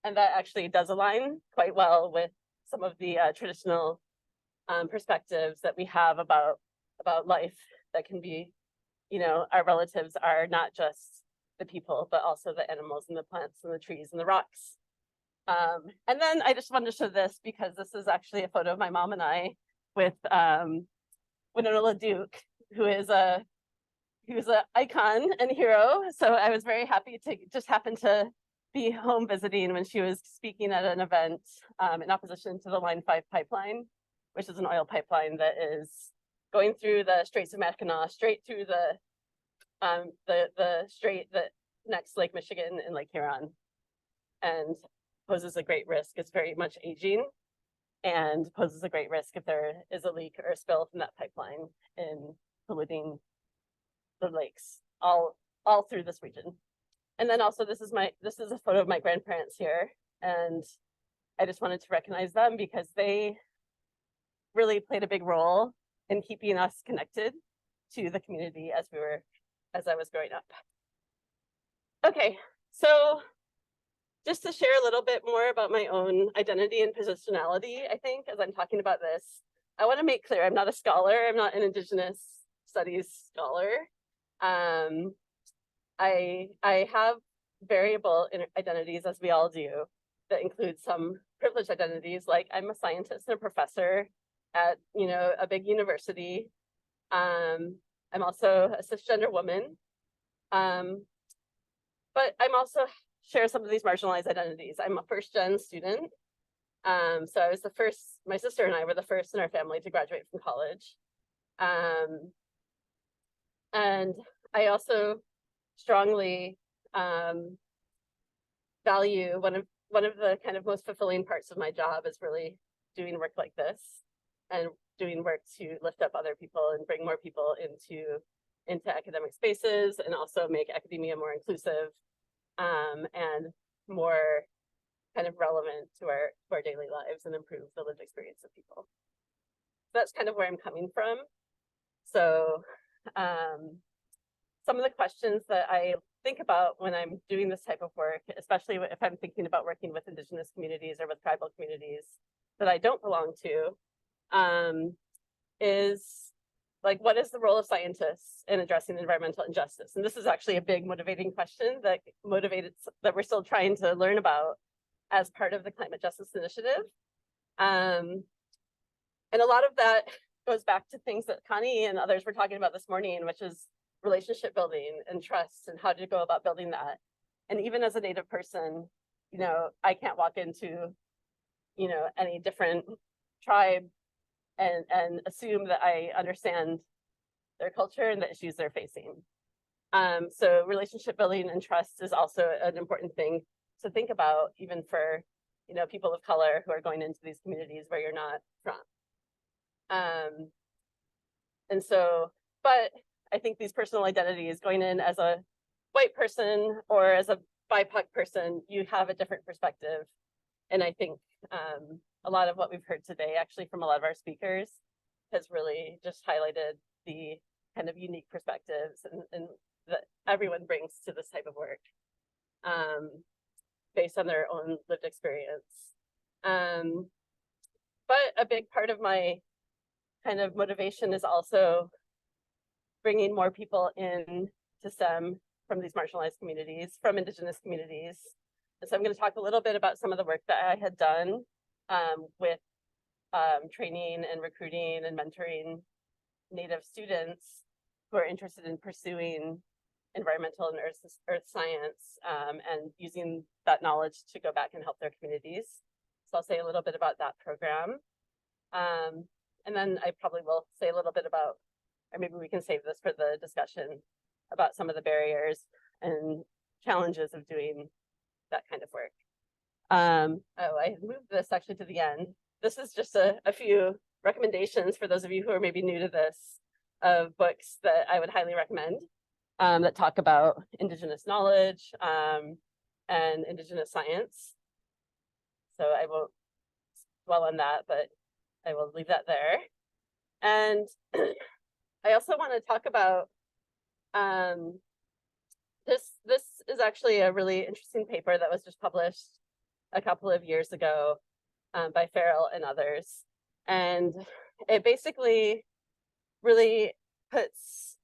And that actually does align quite well with some of the traditional perspectives that we have about life that can be, you know, our relatives are not just the people, but also the animals and the plants and the trees and the rocks. And then I just wanted to show this because this is actually a photo of my mom and I with Winona Duke, who's an icon and hero. So I was very happy to just happen to be home visiting when she was speaking at an event in opposition to the Line 5 pipeline, which is an oil pipeline that is going through the Straits of Mackinac, straight through the strait that connects Lake Michigan and Lake Huron, and poses a great risk. It's very much aging and poses a great risk if there is a leak or a spill from that pipeline in polluting the lakes all through this region. And then also this is a photo of my grandparents here, and I just wanted to recognize them because they really played a big role in keeping us connected to the community as I was growing up. Okay, so just to share a little bit more about my own identity and positionality, I think, as I'm talking about this, I want to make clear I'm not a scholar. I'm not an Indigenous studies scholar. I have variable identities, as we all do, that include some privileged identities, like I'm a scientist and a professor at, a big university. I'm also a cisgender woman. But I'm also share some of these marginalized identities. I'm a first-gen student. So I was the first, my sister and I were the first in our family to graduate from college. And I also strongly value one of the kind of most fulfilling parts of my job is really doing work like this and doing work to lift up other people and bring more people into academic spaces and also make academia more inclusive and more kind of relevant to our daily lives and improve the lived experience of people. That's kind of where I'm coming from. So some of the questions that I think about when I'm doing this type of work, especially if I'm thinking about working with Indigenous communities or with tribal communities that I don't belong to, is like, what is the role of scientists in addressing environmental injustice? And this is actually a big motivating question that we're still trying to learn about as part of the Climate Justice Initiative. And a lot of that goes back to things that Connie and others were talking about this morning, which is relationship building and trust and how to go about building that. And even as a Native person, I can't walk into, any different tribe and assume that I understand their culture and the issues they're facing. So relationship building and trust is also an important thing to think about, even for, people of color who are going into these communities where you're not from. And so, but I think these personal identities, going in as a white person or as a BIPOC person, you have a different perspective. And I think a lot of what we've heard today, actually from a lot of our speakers, has really just highlighted the kind of unique perspectives and that everyone brings to this type of work based on their own lived experience. But a big part of my kind of motivation is also bringing more people in to STEM from these marginalized communities, from Indigenous communities. And so I'm going to talk a little bit about some of the work that I had done with training and recruiting and mentoring Native students who are interested in pursuing environmental and earth science and using that knowledge to go back and help their communities. So I'll say a little bit about that program. And then I probably will say a little bit about, or maybe we can save this for the discussion, about some of the barriers and challenges of doing that kind of work. I moved this actually to the end. This is just a few recommendations for those of you who are maybe new to this, of books that I would highly recommend that talk about Indigenous knowledge and Indigenous science. So I won't dwell on that, but I will leave that there. And I also want to talk about this is actually a really interesting paper that was just published a couple of years ago by Farrell and others. And it basically really puts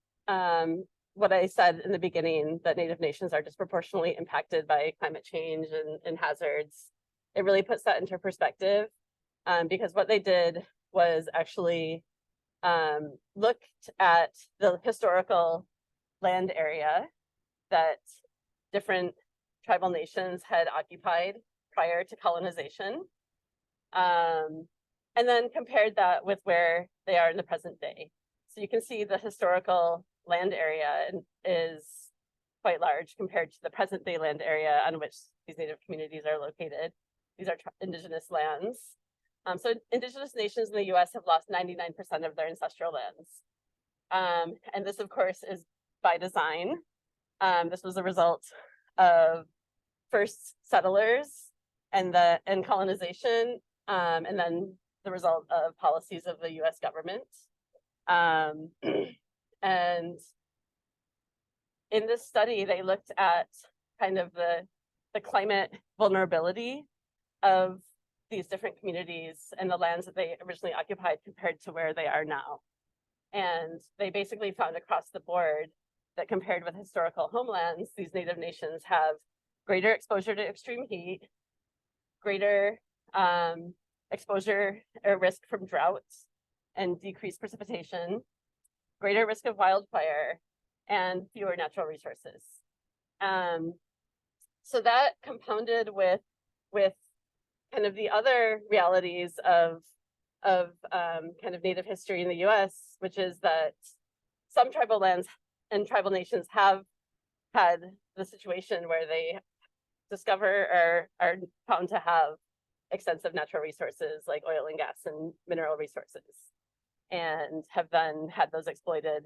what I said in the beginning, that Native nations are disproportionately impacted by climate change and hazards. It really puts that into perspective because what they did was actually looked at the historical land area that different tribal nations had occupied prior to colonization, and then compared that with where they are in the present day. So you can see the historical land area is quite large compared to the present day land area on which these Native communities are located. These are Indigenous lands. So Indigenous nations in the US have lost 99% of their ancestral lands. And this, of course, is by design. This was a result of first settlers and colonization, and then the result of policies of the US government. And in this study, they looked at kind of the climate vulnerability of these different communities and the lands that they originally occupied compared to where they are now. And they basically found across the board that compared with historical homelands, these Native nations have greater exposure to extreme heat, greater exposure or risk from droughts and decreased precipitation, greater risk of wildfire, and fewer natural resources. So that compounded with kind of the other realities of kind of Native history in the US, which is that some tribal lands and tribal nations have had the situation where they discover or are found to have extensive natural resources like oil and gas and mineral resources, and have then had those exploited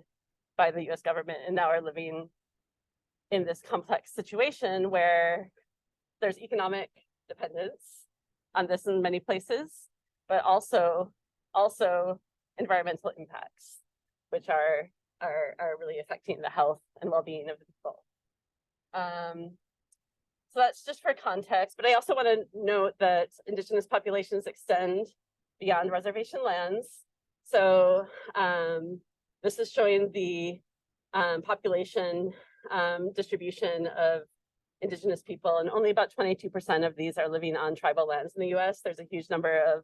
by the US government, and now are living in this complex situation where there's economic dependence on this in many places, but also environmental impacts, which are really affecting the health and well-being of the people. So that's just for context, but I also want to note that Indigenous populations extend beyond reservation lands. So this is showing the population distribution of Indigenous people, and only about 22% of these are living on tribal lands in the US. There's a huge number of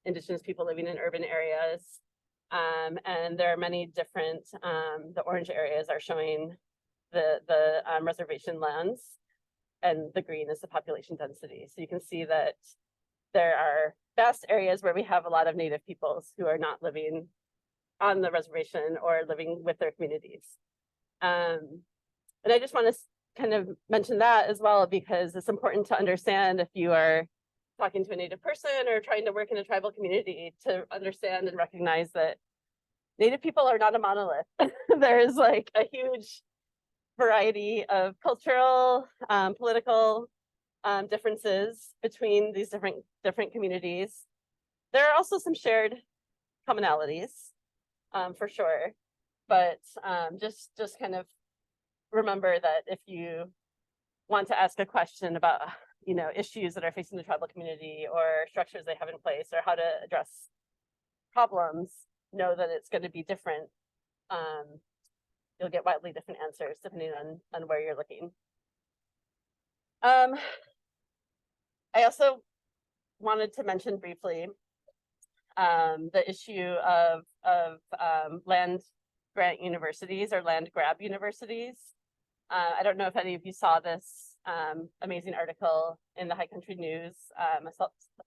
Indigenous people living in urban areas. And there are many different, the orange areas are showing the reservation lands, and the green is the population density. So you can see that there are vast areas where we have a lot of Native peoples who are not living on the reservation or living with their communities. And I just want to kind of mention that as well, because it's important to understand if you are talking to a Native person or trying to work in a tribal community, to understand and recognize that Native people are not a monolith. There's like a huge variety of cultural, political differences between these different communities. There are also some shared commonalities, for sure, but just kind of remember that if you want to ask a question about, you know, issues that are facing the tribal community or structures they have in place or how to address problems, know that it's going to be different. You'll get wildly different answers depending on where you're looking. I also wanted to mention briefly the issue of land grant universities or land grab universities. I don't know if any of you saw this amazing article in the High Country News a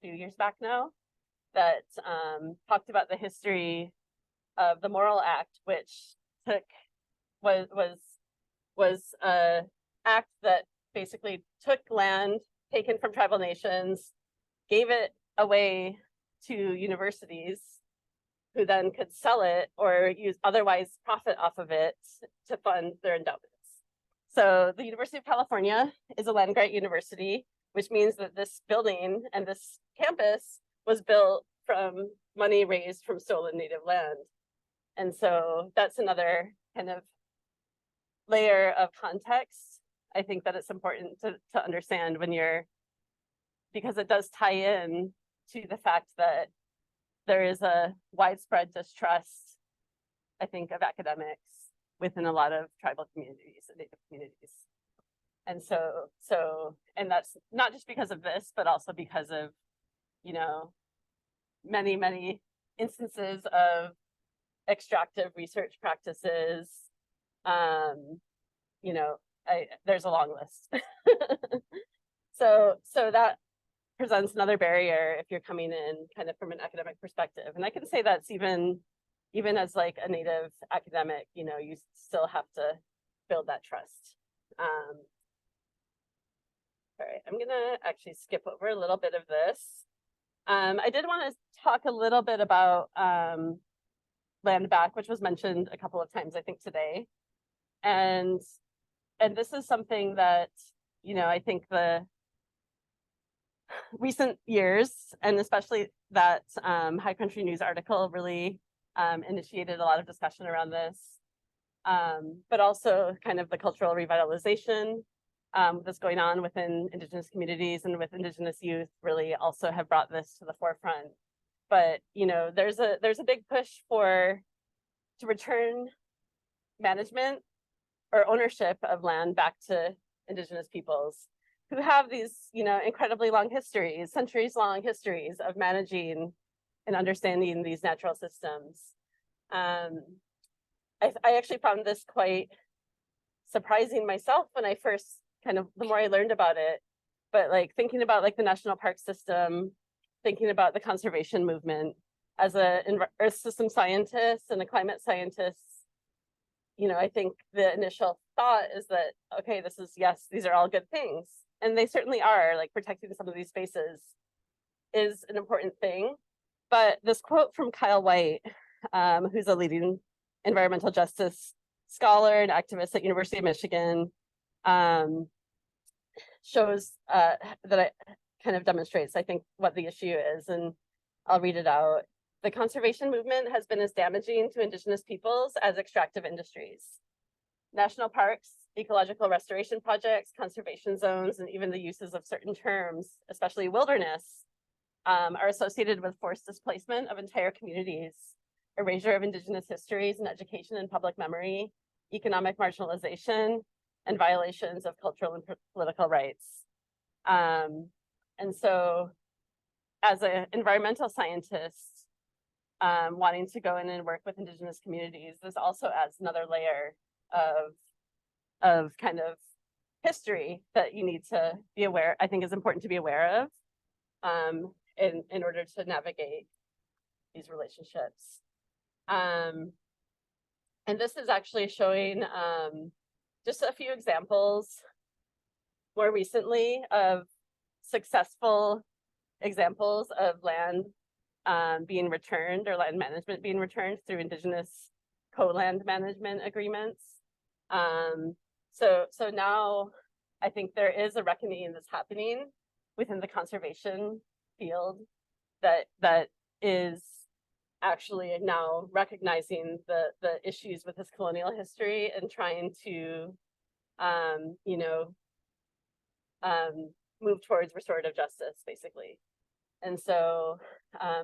few years back now that talked about the history of the Morrill Act, which was a act that basically took land taken from tribal nations, gave it away to universities who then could sell it or otherwise profit off of it to fund their endowments. So the University of California is a land grant university, which means that this building and this campus was built from money raised from stolen Native land. And so that's another kind of layer of context. I think that it's important to understand when because it does tie in to the fact that there is a widespread distrust, I think, of academics within a lot of tribal communities and Native communities. And and that's not just because of this, but also because of, you know, many, many instances of extractive research practices. You know, there's a long list. So that presents another barrier if you're coming in kind of from an academic perspective. And I can say that's even as like a Native academic, you know, you still have to build that trust. All right, I'm gonna actually skip over a little bit of this. I did want to talk a little bit about land back, which was mentioned a couple of times, I think, today. And this is something that, you know, I think the recent years, and especially that High Country News article really initiated a lot of discussion around this, but also kind of the cultural revitalization that's going on within Indigenous communities and with Indigenous youth really also have brought this to the forefront. But, you know, there's a big push to return management or ownership of land back to Indigenous peoples. who have these, you know, incredibly long histories, centuries-long histories of managing and understanding these natural systems. I actually found this quite surprising myself when I first the more I learned about it, but like thinking about like the national park system, thinking about the conservation movement as a earth system scientist and a climate scientist, you know, I think the initial thought is that, okay, this is, yes, these are all good things. And they certainly are, like protecting some of these spaces is an important thing. But this quote from Kyle White, who's a leading environmental justice scholar and activist at University of Michigan, shows that it kind of demonstrates, I think, what the issue is. And I'll read it out. The conservation movement has been as damaging to Indigenous peoples as extractive industries. National parks, ecological restoration projects, conservation zones, and even the uses of certain terms, especially wilderness, are associated with forced displacement of entire communities, erasure of Indigenous histories and education and public memory, economic marginalization, and violations of cultural and political rights. And so as an environmental scientist, wanting to go in and work with Indigenous communities, this also adds another layer of kind of history that you need to be aware, I think is important to be aware of in order to navigate these relationships. And this is actually showing just a few examples more recently of successful examples of land being returned or land management being returned through Indigenous co-land management agreements. So now I think there is a reckoning that's happening within the conservation field that is actually now recognizing the issues with this colonial history and trying to, you know, move towards restorative justice, basically. And so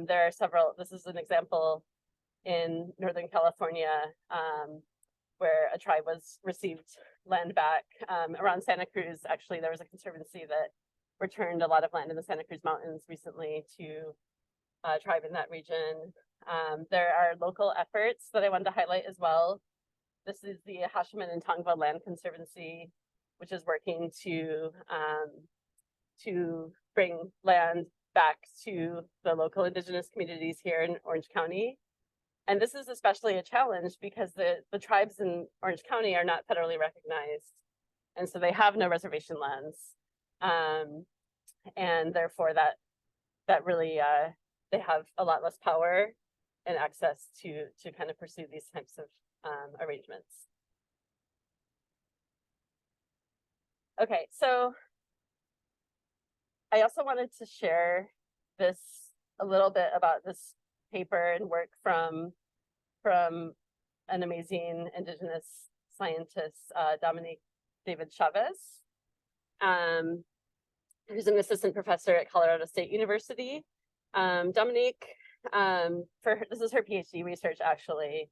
there are several, this is an example in Northern California, where a tribe was received land back around Santa Cruz. Actually, there was a conservancy that returned a lot of land in the Santa Cruz Mountains recently to a tribe in that region. There are local efforts that I wanted to highlight as well. This is the Hashiman and Tongva Land Conservancy, which is working to bring land back to the local Indigenous communities here in Orange County. And this is especially a challenge because the tribes in Orange County are not federally recognized. And so they have no reservation lands. And therefore that really, they have a lot less power and access to kind of pursue these types of arrangements. Okay, so I also wanted to share a little bit about this paper and work from an amazing Indigenous scientist, Dominique David Chavez, who's an assistant professor at Colorado State University. Dominique, this is her PhD research actually,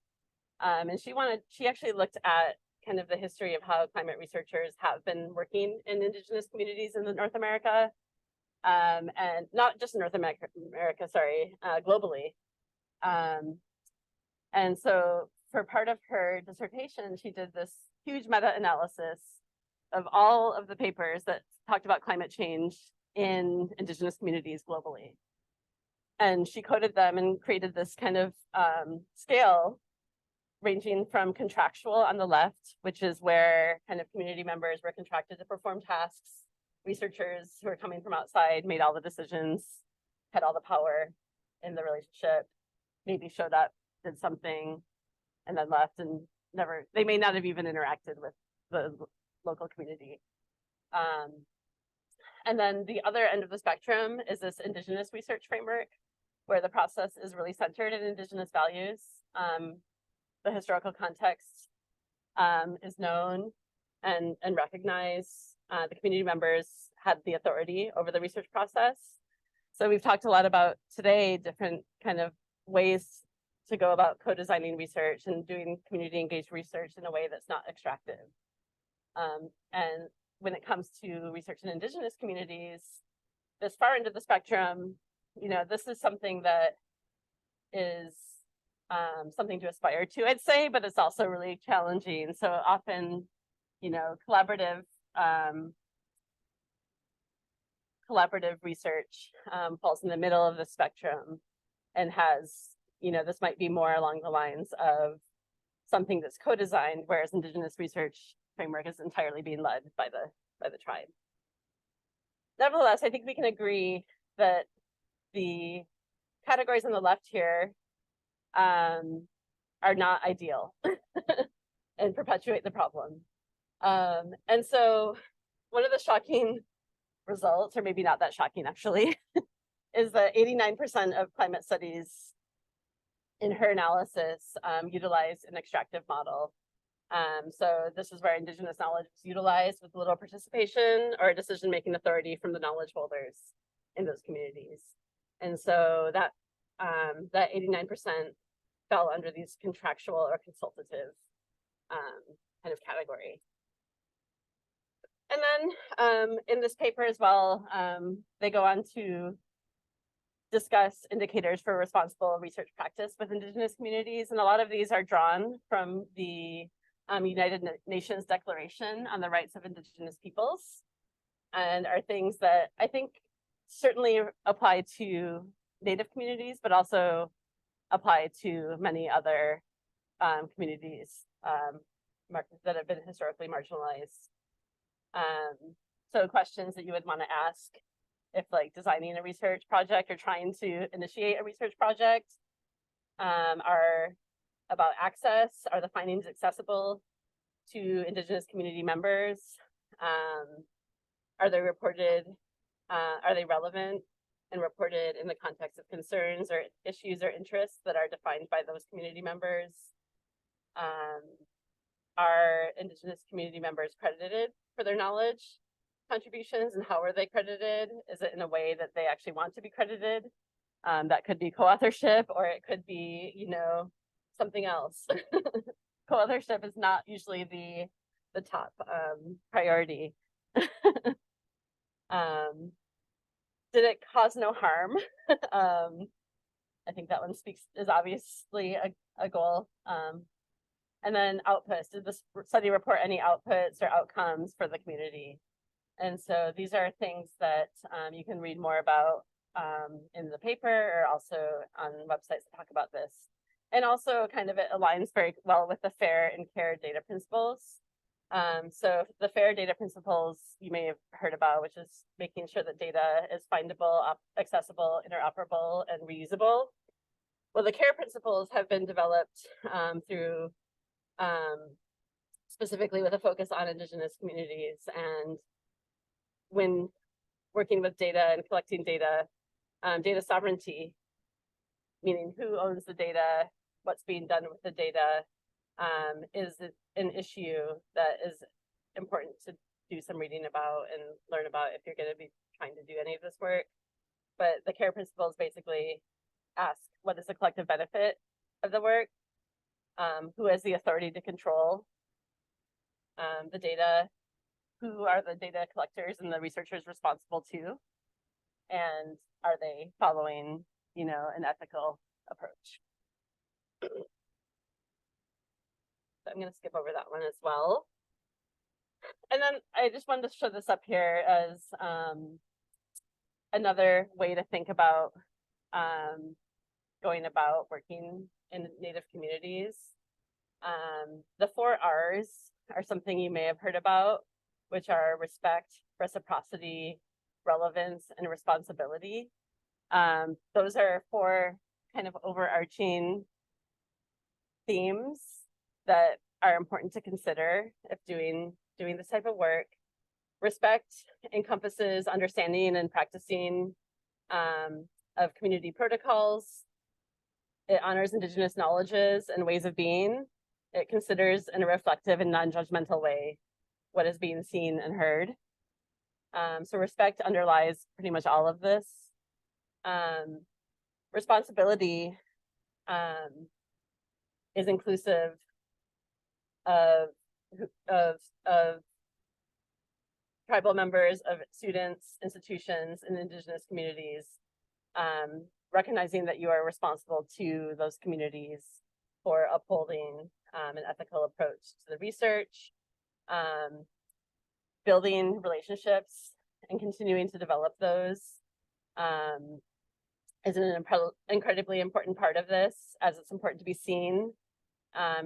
and she actually looked at kind of the history of how climate researchers have been working in Indigenous communities in North America, and not just North America, sorry, globally. And so for part of her dissertation, she did this huge meta-analysis of all of the papers that talked about climate change in Indigenous communities globally. And she coded them and created this kind of scale ranging from contractual on the left, which is where kind of community members were contracted to perform tasks. Researchers who are coming from outside made all the decisions, had all the power in the relationship, maybe showed up, did something, and then left and never, they may not have even interacted with the local community. And then the other end of the spectrum is this Indigenous research framework, where the process is really centered in Indigenous values. The historical context is known and recognized. The community members had the authority over the research process. So we've talked a lot about today different kind of ways to go about co-designing research and doing community engaged research in a way that's not extractive. And when it comes to research in Indigenous communities, this far end of the spectrum, you know, this is something that is something to aspire to, I'd say, but it's also really challenging. So often, you know, collaborative research falls in the middle of the spectrum and has, you know, this might be more along the lines of something that's co-designed, whereas Indigenous research framework is entirely being led by the tribe. Nevertheless, I think we can agree that the categories on the left here are not ideal and perpetuate the problem. And so one of the shocking results, or maybe not that shocking actually, is that 89% of climate studies in her analysis utilize an extractive model. So this is where Indigenous knowledge is utilized with little participation or decision-making authority from the knowledge holders in those communities. And so that 89% fell under these contractual or consultative kind of category. And then in this paper as well, they go on to discuss indicators for responsible research practice with Indigenous communities. And a lot of these are drawn from the United Nations Declaration on the Rights of Indigenous Peoples, and are things that I think certainly apply to Native communities, but also apply to many other communities that have been historically marginalized. So questions that you would want to ask if like designing a research project or trying to initiate a research project are about access. Are the findings accessible to Indigenous community members? Are they reported? Are they relevant and reported in the context of concerns or issues or interests that are defined by those community members? Are Indigenous community members credited for their knowledge contributions, and how are they credited? Is it in a way that they actually want to be credited? That could be co-authorship, or it could be, you know, something else. Co-authorship is not usually the top priority. Did it cause no harm? I think that one is obviously a goal. And then outputs. Did this study report any outputs or outcomes for the community? And so these are things that you can read more about in the paper, or also on websites that talk about this. And also kind of it aligns very well with the FAIR and CARE data principles. So the FAIR data principles you may have heard about, which is making sure that data is findable, accessible, interoperable, and reusable. Well, the CARE principles have been developed through specifically with a focus on Indigenous communities. And when working with data and collecting data, data sovereignty, meaning who owns the data, what's being done with the data, is an issue that is important to do some reading about and learn about if you're going to be trying to do any of this work. But the CARE principles basically ask, what is the collective benefit of the work? Who has the authority to control the data? Who are the data collectors and the researchers responsible to? And are they following, you know, an ethical approach? So I'm going to skip over that one as well. And then I just wanted to show this up here as another way to think about going about working in Native communities. The 4 R's are something you may have heard about, which are respect, reciprocity, relevance, and responsibility. Those are 4 kind of overarching themes that are important to consider if doing this type of work. Respect encompasses understanding and practicing of community protocols. It honors Indigenous knowledges and ways of being. It considers in a reflective and non-judgmental way what is being seen and heard. So respect underlies pretty much all of this. Responsibility is inclusive of tribal members of students, institutions, and Indigenous communities, recognizing that you are responsible to those communities for upholding an ethical approach to the research, building relationships and continuing to develop those is an incredibly important part of this, as it's important to be seen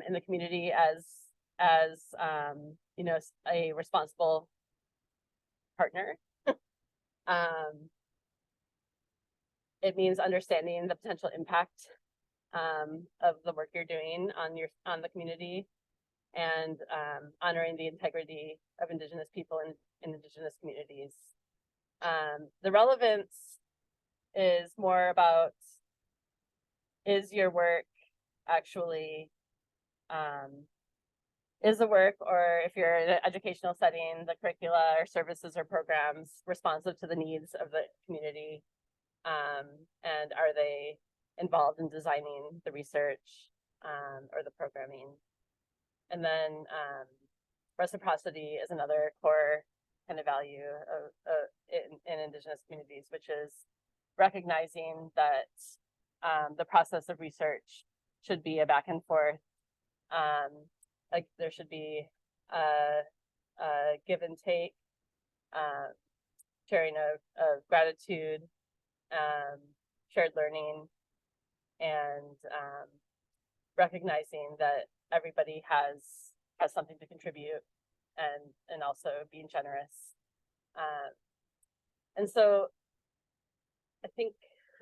in the community as you know, a responsible partner. It means understanding the potential impact of the work you're doing on the community, and honoring the integrity of Indigenous people and Indigenous communities. The relevance is more about, is your work actually, is the work, or if you're in an educational setting, the curricula or services or programs responsive to the needs of the community, and are they involved in designing the research or the programming? And then reciprocity is another core kind of value of in Indigenous communities, which is recognizing that the process of research should be a back and forth. Like there should be a give and take, sharing of gratitude, shared learning, and recognizing that everybody has something to contribute, and also being generous. And so I think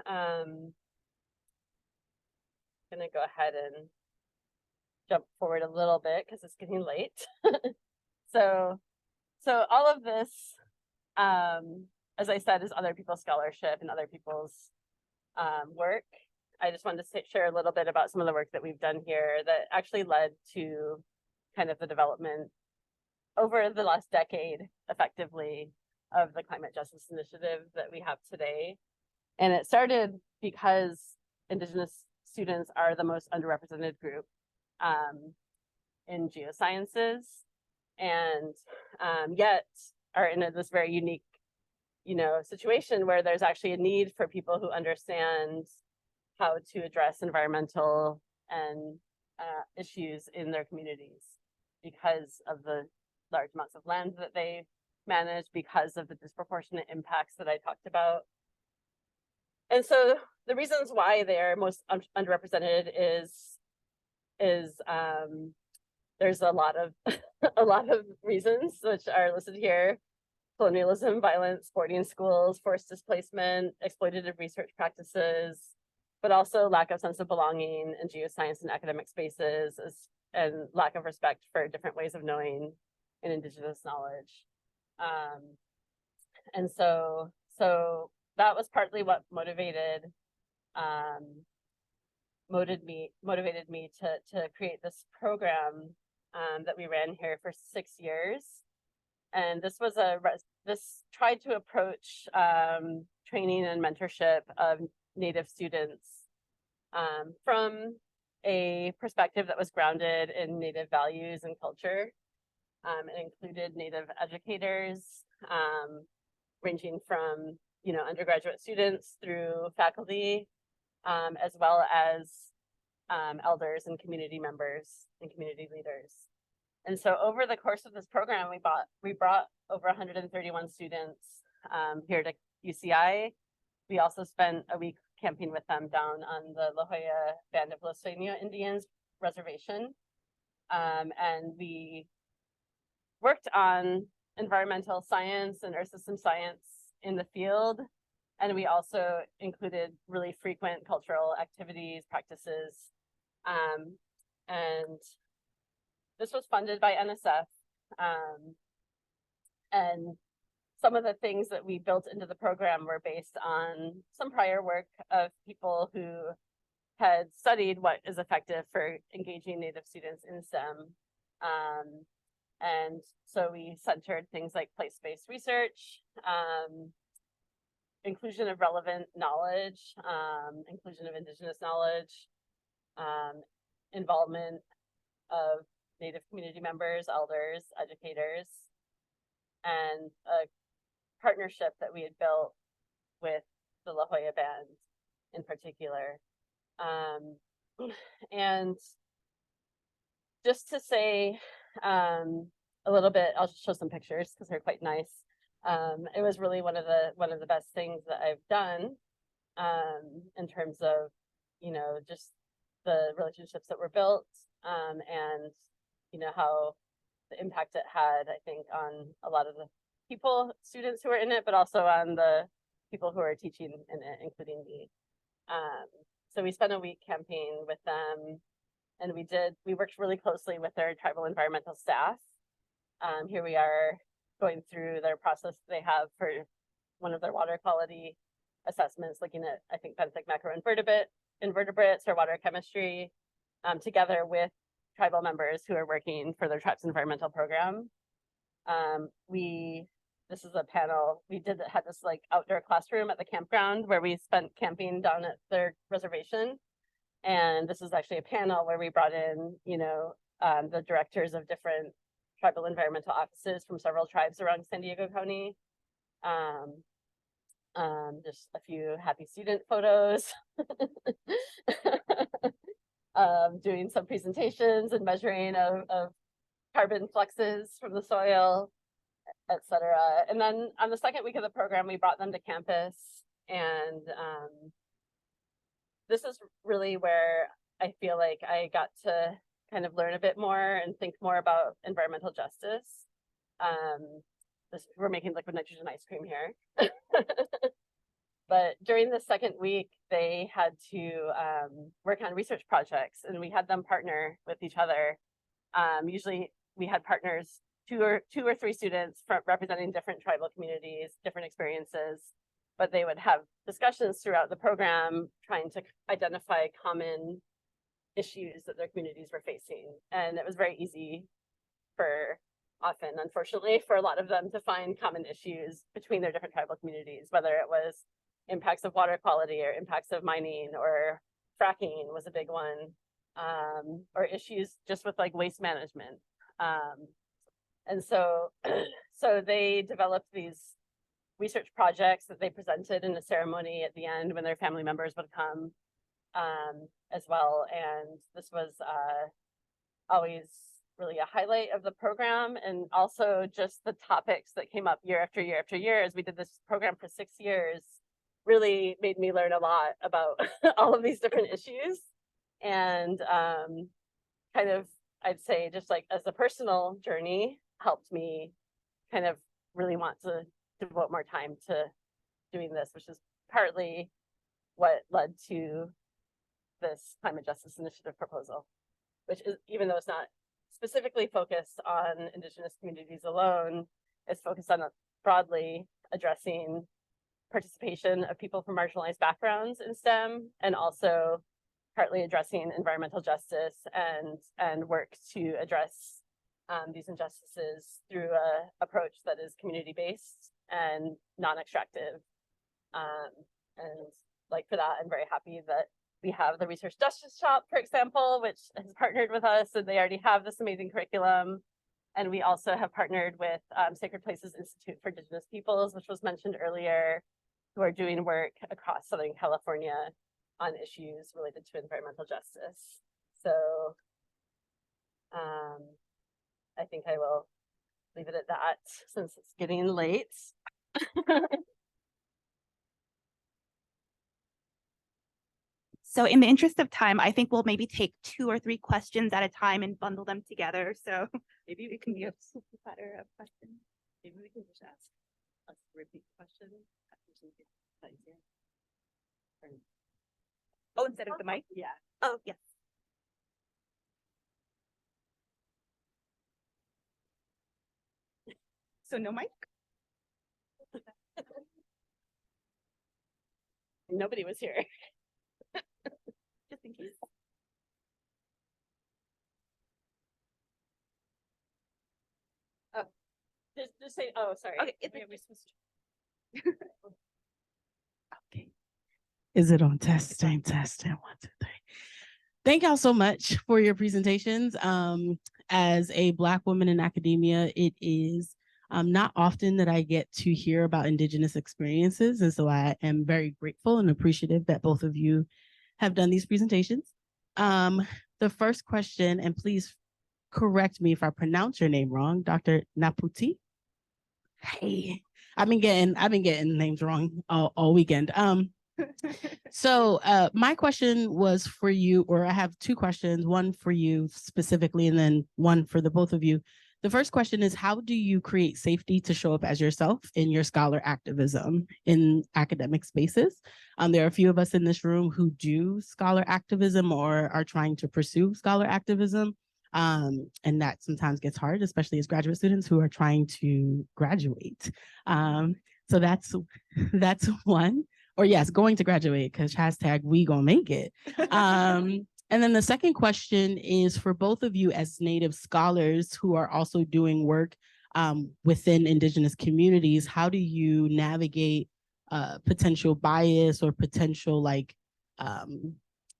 I'm gonna go ahead and jump forward a little bit because it's getting late. So all of this, as I said, is other people's scholarship and other people's work. I just wanted to share a little bit about some of the work that we've done here that actually led to kind of the development over the last decade, effectively, of the climate justice initiative that we have today. And it started because Indigenous students are the most underrepresented group in geosciences, and yet are in this very unique, situation where there's actually a need for people who understand how to address environmental and issues in their communities because of the large amounts of land that they manage, because of the disproportionate impacts that I talked about. And so the reasons why they're most underrepresented is there's a lot of reasons, which are listed here: colonialism, violence, boarding schools, forced displacement, exploitative research practices, but also lack of sense of belonging in geoscience and academic spaces, and lack of respect for different ways of knowing and Indigenous knowledge. And so that was partly what motivated me to create this program that we ran here for 6 years. And this was this tried to approach training and mentorship of Native students from a perspective that was grounded in Native values and culture. It included Native educators, ranging from undergraduate students through faculty, as well as elders and community members and community leaders. And so over the course of this program, we brought over 131 students here to UCI. We also spent a week camping with them down on the La Jolla Band of Oceania Indians reservation. And we worked on environmental science and earth system science in the field. And we also included really frequent cultural activities, practices. And this was funded by NSF. And some of the things that we built into the program were based on some prior work of people who had studied what is effective for engaging Native students in STEM. And so we centered things like place-based research, inclusion of relevant knowledge, inclusion of Indigenous knowledge, involvement of Native community members, elders, educators. and a partnership that we had built with the La Jolla band in particular. And just to say a little bit, I'll just show some pictures because they're quite nice. It was really one of the best things that I've done in terms of, you know, just the relationships that were built, and you know how the impact it had, I think, on a lot of the people, students who were in it, but also on the people who are teaching in it, including me. So we spent a week campaign with them, and we worked really closely with their tribal environmental staff. Here we are going through their process they have for one of their water quality assessments, looking at, I think, benthic macroinvertebrates or water chemistry, together with tribal members who are working for their tribe's environmental program. This is a panel. We had this like outdoor classroom at the campground where we spent camping down at their reservation. And this is actually a panel where we brought in, you know, the directors of different tribal environmental offices from several tribes around San Diego County. Just a few happy student photos. Doing some presentations and measuring of carbon fluxes from the soil, etc. And then on the second week of the program, we brought them to campus, and this is really where I feel like I got to kind of learn a bit more and think more about environmental justice. We're making liquid nitrogen ice cream here. But during the second week, they had to work on research projects, and we had them partner with each other. Usually we had partners, two or three students representing different tribal communities, different experiences, but they would have discussions throughout the program trying to identify common issues that their communities were facing. And it was very easy unfortunately, for a lot of them to find common issues between their different tribal communities, whether it was impacts of water quality or impacts of mining, or fracking was a big one, or issues just with like waste management. And so they developed these research projects that they presented in a ceremony at the end when their family members would come as well. And this was always really a highlight of the program, and also just the topics that came up year after year after year as we did this program for 6 years really made me learn a lot about all of these different issues. And kind of, I'd say, just like as a personal journey, helped me kind of really want to devote more time to doing this, which is partly what led to this climate justice initiative proposal, which is, even though it's not specifically focused on Indigenous communities alone, it's focused on broadly addressing participation of people from marginalized backgrounds in STEM, and also partly addressing environmental justice and work to address these injustices through an approach that is community-based and non-extractive. And like for that, I'm very happy that we have the Research Justice Shop, for example, which has partnered with us, and they already have this amazing curriculum. And we also have partnered with Sacred Places Institute for Indigenous Peoples, which was mentioned earlier, who are doing work across Southern California on issues related to environmental justice. So I think I will leave it at that since it's getting late. So in the interest of time, I think we'll maybe take 2 or 3 questions at a time and bundle them together. So maybe we can be a platter of questions. Maybe we can just ask us to repeat the question. Oh, instead of the mic? Yeah. Oh, yes. So no mic? Nobody was here. Just in case. Oh, just say, oh, sorry. Okay, Yeah, we're supposed to. Okay. Is it on testing? 1, 2, 3. Thank y'all so much for your presentations. As a Black woman in academia, it is Not often that I get to hear about Indigenous experiences. And so I am very grateful and appreciative that both of you have done these presentations. The first question, and please correct me if I pronounce your name wrong, Dr. Na'puti. Hey, I've been getting names wrong all weekend. So my question was for you, or I have two questions, one for you specifically, and then one for the both of you. The first question is, how do you create safety to show up as yourself in your scholar activism in academic spaces? There are a few of us in this room who do scholar activism or are trying to pursue scholar activism. And that sometimes gets hard, especially as graduate students who are trying to graduate. So that's one. Or yes, going to graduate, because hashtag we gonna make it. And then the second question is for both of you as Native scholars who are also doing work within Indigenous communities. How do you navigate potential bias or potential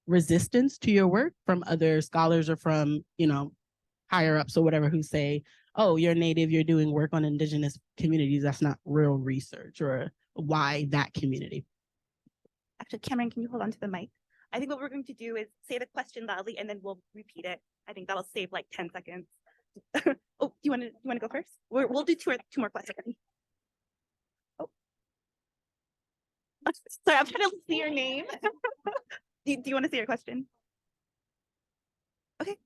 resistance to your work from other scholars or from, higher ups or whatever who say, oh, you're Native, you're doing work on Indigenous communities. That's not real research, or why that community? Actually, Cameron, can you hold on to the mic? I think what we're going to do is say the question loudly and then we'll repeat it. I think that'll save like 10 seconds. Oh, do you want to go first? We'll do two more questions. Oh. Sorry, I'm trying to see your name. Do you want to say your question? Okay.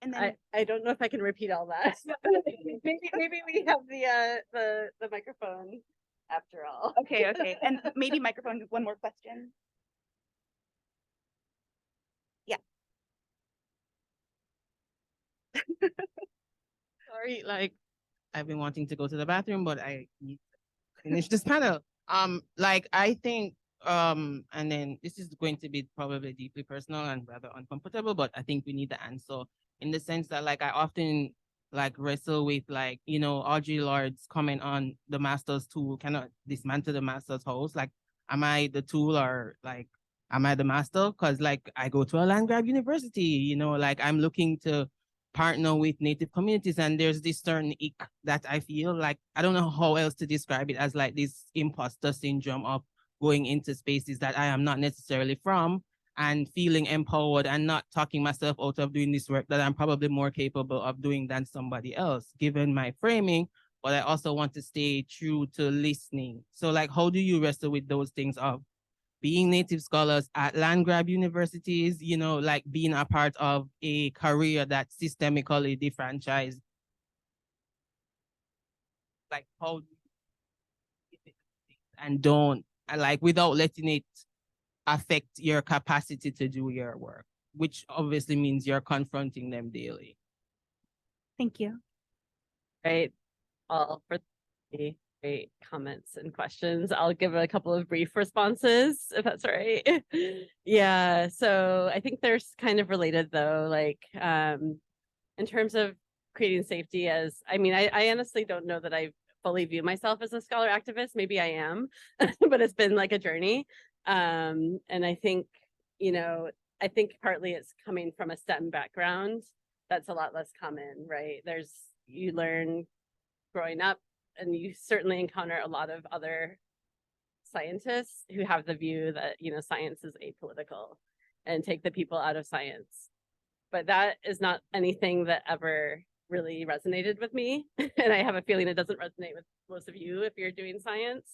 And then I don't know if I can repeat all that. maybe we have the microphone after all. Okay. And maybe microphone, one more question. Yeah. Sorry, I've been wanting to go to the bathroom, but I need to finish this panel. I think, and then this is going to be probably deeply personal and rather uncomfortable, but I think we need the answer in the sense that I often wrestle with Audre Lorde's comment on the master's tool cannot dismantle the master's house. Am I the tool, or am I the master? Because I go to a land grab university, I'm looking to partner with Native communities, and there's this certain ick that I feel I don't know how else to describe it, as this imposter syndrome of going into spaces that I am not necessarily from and feeling empowered and not talking myself out of doing this work that I'm probably more capable of doing than somebody else, given my framing. But I also want to stay true to listening. So how do you wrestle with those things of being Native scholars at land grab universities, being a part of a career that's systemically defranchised? How do you and don't, without letting it affect your capacity to do your work, which obviously means you're confronting them daily. Thank you. Right, all for the great comments and questions. I'll give a couple of brief responses, if that's all right. Yeah, so I think they're kind of related though, in terms of creating safety I honestly don't know that I fully view myself as a scholar activist. Maybe I am, but it's been a journey. And I think, partly it's coming from a STEM background. That's a lot less common, right? You learn growing up, and you certainly encounter a lot of other scientists who have the view that, science is apolitical and take the people out of science. But that is not anything that ever really resonated with me. And I have a feeling it doesn't resonate with most of you if you're doing science.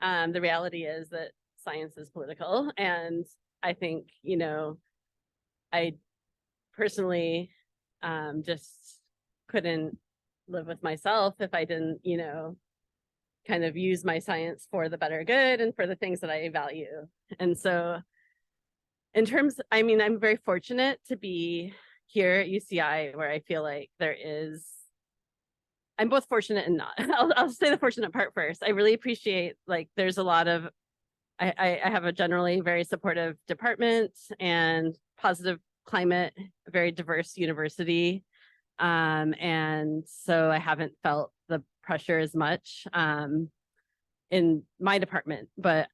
The reality is that science is political. And I think, you know, I personally just couldn't live with myself if I didn't, you know, kind of use my science for the better good and for the things that I value. And so in terms, I mean, I'm very fortunate to be here at UCI where I feel like there is, I'm both fortunate and not. I'll say the fortunate part first. I really appreciate, like, there's a lot of, I have a generally very supportive department and positive climate, a very diverse university. And so I haven't felt the pressure as much in my department. But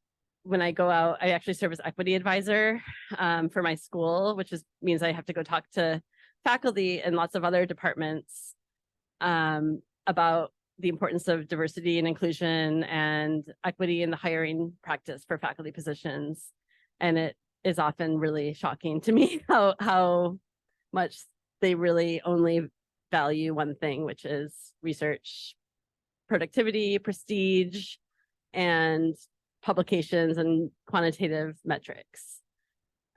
when I go out, I actually serve as equity advisor for my school, which means I have to go talk to faculty and lots of other departments about the importance of diversity and inclusion and equity in the hiring practice for faculty positions. And it is often really shocking to me how much they really only value one thing, which is research, productivity, prestige, and publications and quantitative metrics.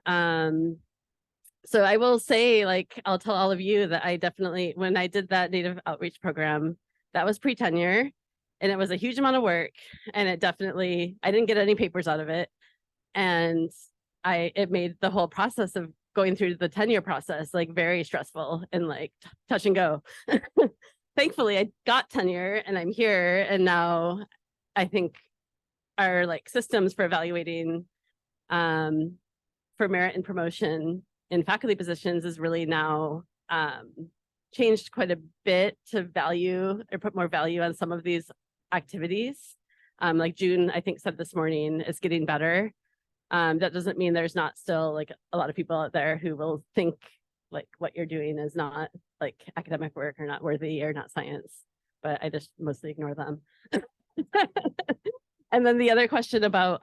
So I will say, like, I'll tell all of you that I definitely, when I did that Native outreach program, that was pre-tenure, and it was a huge amount of work, and it definitely, I didn't get any papers out of it. And it made the whole process of going through the tenure process like very stressful and like touch and go. Thankfully, I got tenure and I'm here. And now I think our like systems for evaluating for merit and promotion in faculty positions is really now changed quite a bit to value or put more value on some of these activities. Like June, I think, said this morning, is getting better. That doesn't mean there's not still like a lot of people out there who will think like what you're doing is not like academic work or not worthy or not science, but I just mostly ignore them. And then the other question about,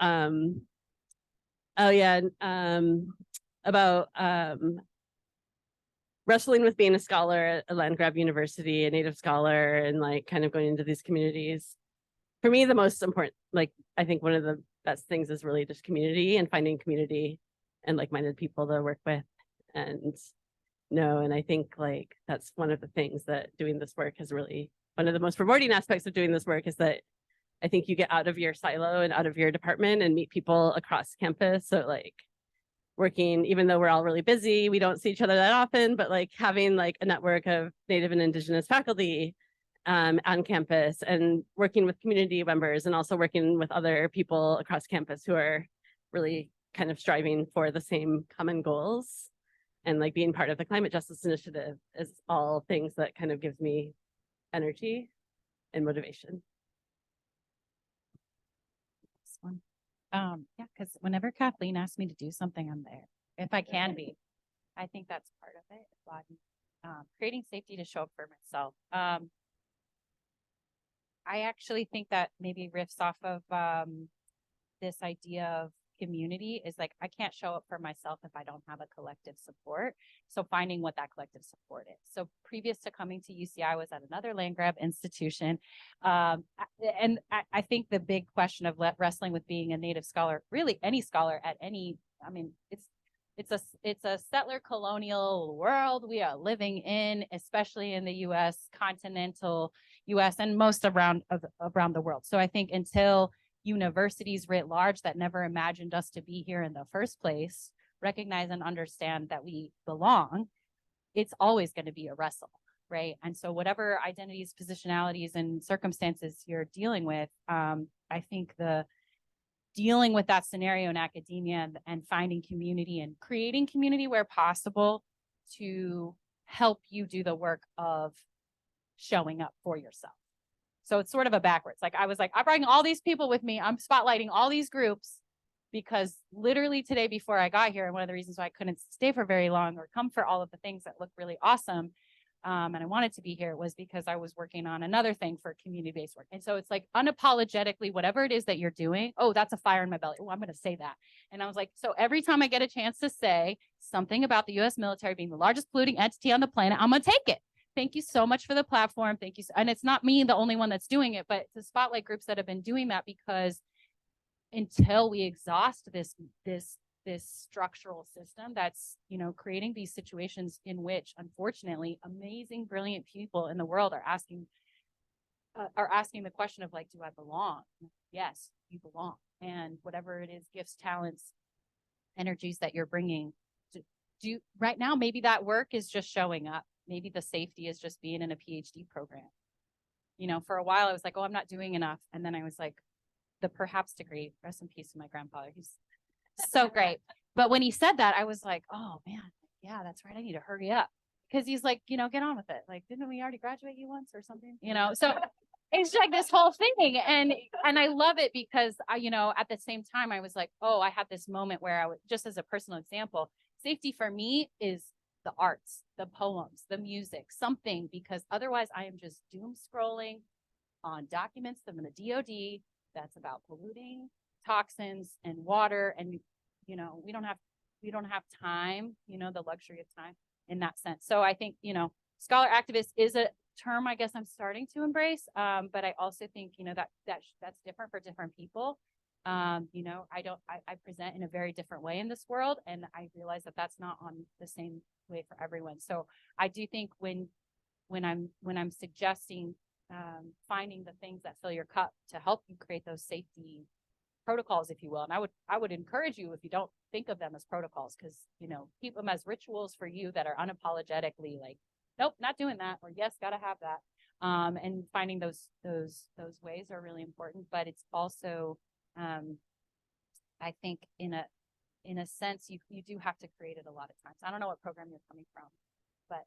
wrestling with being a scholar at a land grab university, a Native scholar, and like kind of going into these communities. For me, the most important, like, I think one of the best things is really just community and finding community and like-minded people to work with and know. And I think like that's one of the things that doing this work is really, one of the most rewarding aspects of doing this work is that I think you get out of your silo and out of your department and meet people across campus. So like working, even though we're all really busy, we don't see each other that often, but like having like a network of Native and Indigenous faculty on campus and working with community members and also working with other people across campus who are really kind of striving for the same common goals and like being part of the climate justice initiative is all things that kind of gives me energy and motivation. This one. Yeah, because whenever Kathleen asks me to do something, I'm there. If I can be, I think that's part of it. Creating safety to show up for myself. I actually think that maybe riffs off of this idea of community is like, I can't show up for myself if I don't have a collective support. So finding what that collective support is. So previous to coming to UCI, I was at another land grab institution. And I think the big question of wrestling with being a Native scholar, really any scholar at any, I mean, it's a settler colonial world we are living in, especially in the US, continental US, and most around the world. So I think until universities writ large that never imagined us to be here in the first place recognize and understand that we belong, it's always going to be a wrestle, right? And so whatever identities, positionalities, and circumstances you're dealing with, I think the dealing with that scenario in academia and finding community and creating community where possible to help you do the work of showing up for yourself. So it's sort of a backwards. Like I was like, I'm bringing all these people with me. I'm spotlighting all these groups because literally today before I got here, and one of the reasons why I couldn't stay for very long or come for all of the things that look really awesome, and I wanted to be here, was because I was working on another thing for community-based work. And so it's like unapologetically, whatever it is that you're doing, oh, that's a fire in my belly. Oh, I'm going to say that. And I was like, so every time I get a chance to say something about the US military being the largest polluting entity on the planet, I'm going to take it. Thank you so much for the platform. Thank you. And it's not me, the only one that's doing it, but to spotlight groups that have been doing that, because until we exhaust this structural system that's, you know, creating these situations in which, unfortunately, amazing, brilliant people in the world are asking the question of like, do I belong? Yes, you belong. And whatever it is, gifts, talents, energies that you're bringing to do right now, maybe that work is just showing up. Maybe the safety is just being in a PhD program. You know, for a while I was like, oh, I'm not doing enough. And then I was like, the perhaps degree, rest in peace to my grandfather. He's so great. But when he said that, I was like, oh man, yeah, that's right. I need to hurry up. Because he's like, you know, get on with it. Like, didn't we already graduate you once or something? You know, so it's like this whole thing. And I love it because I, you know, at the same time, I was like, oh, I had this moment where I was, just as a personal example, safety for me is the arts, the poems, the music, something, because otherwise I am just doom scrolling on documents from the DoD that's about polluting toxins and water. And, you know, we don't have time, you know, the luxury of time in that sense. So I think, you know, scholar activist is a term I guess I'm starting to embrace. But I also think, you know, that's different for different people. You know, I present in a very different way in this world. And I realize that that's not on the same way for everyone. So I do think when I'm suggesting finding the things that fill your cup to help you create those safety protocols, if you will. And I would encourage you, if you don't think of them as protocols, because, you know, keep them as rituals for you that are unapologetically like, nope, not doing that, or yes, gotta have that. And finding those ways are really important. But it's also, I think in a sense, you do have to create it a lot of times. I don't know what program you're coming from, but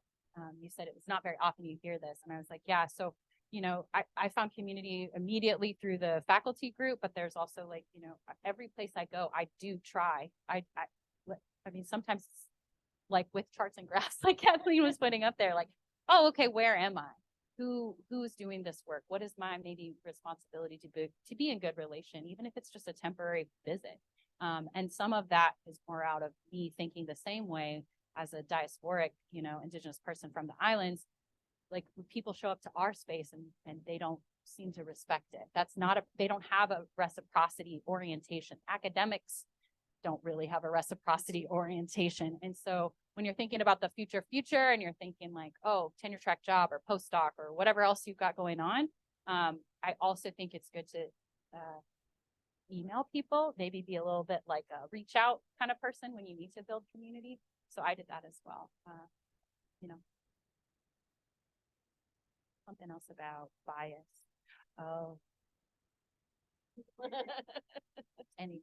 you said it was not very often you hear this. And I was like, yeah, so, you know, I found community immediately through the faculty group, but there's also like, you know, every place I go, I do try. I mean, sometimes like with charts and graphs, like Kathleen was putting up there, like, oh, okay, where am I? Who's doing this work? What is my maybe responsibility to be in good relation, even if it's just a temporary visit? And some of that is more out of me thinking the same way as a diasporic, you know, Indigenous person from the islands. Like people show up to our space and they don't seem to respect it. They don't have a reciprocity orientation. Academics don't really have a reciprocity orientation. And so when you're thinking about the future and you're thinking like, oh, tenure track job or postdoc or whatever else you've got going on, I also think it's good to email people, maybe be a little bit like a reach out kind of person when you need to build community. So I did that as well. You know, something else about bias. Oh, any.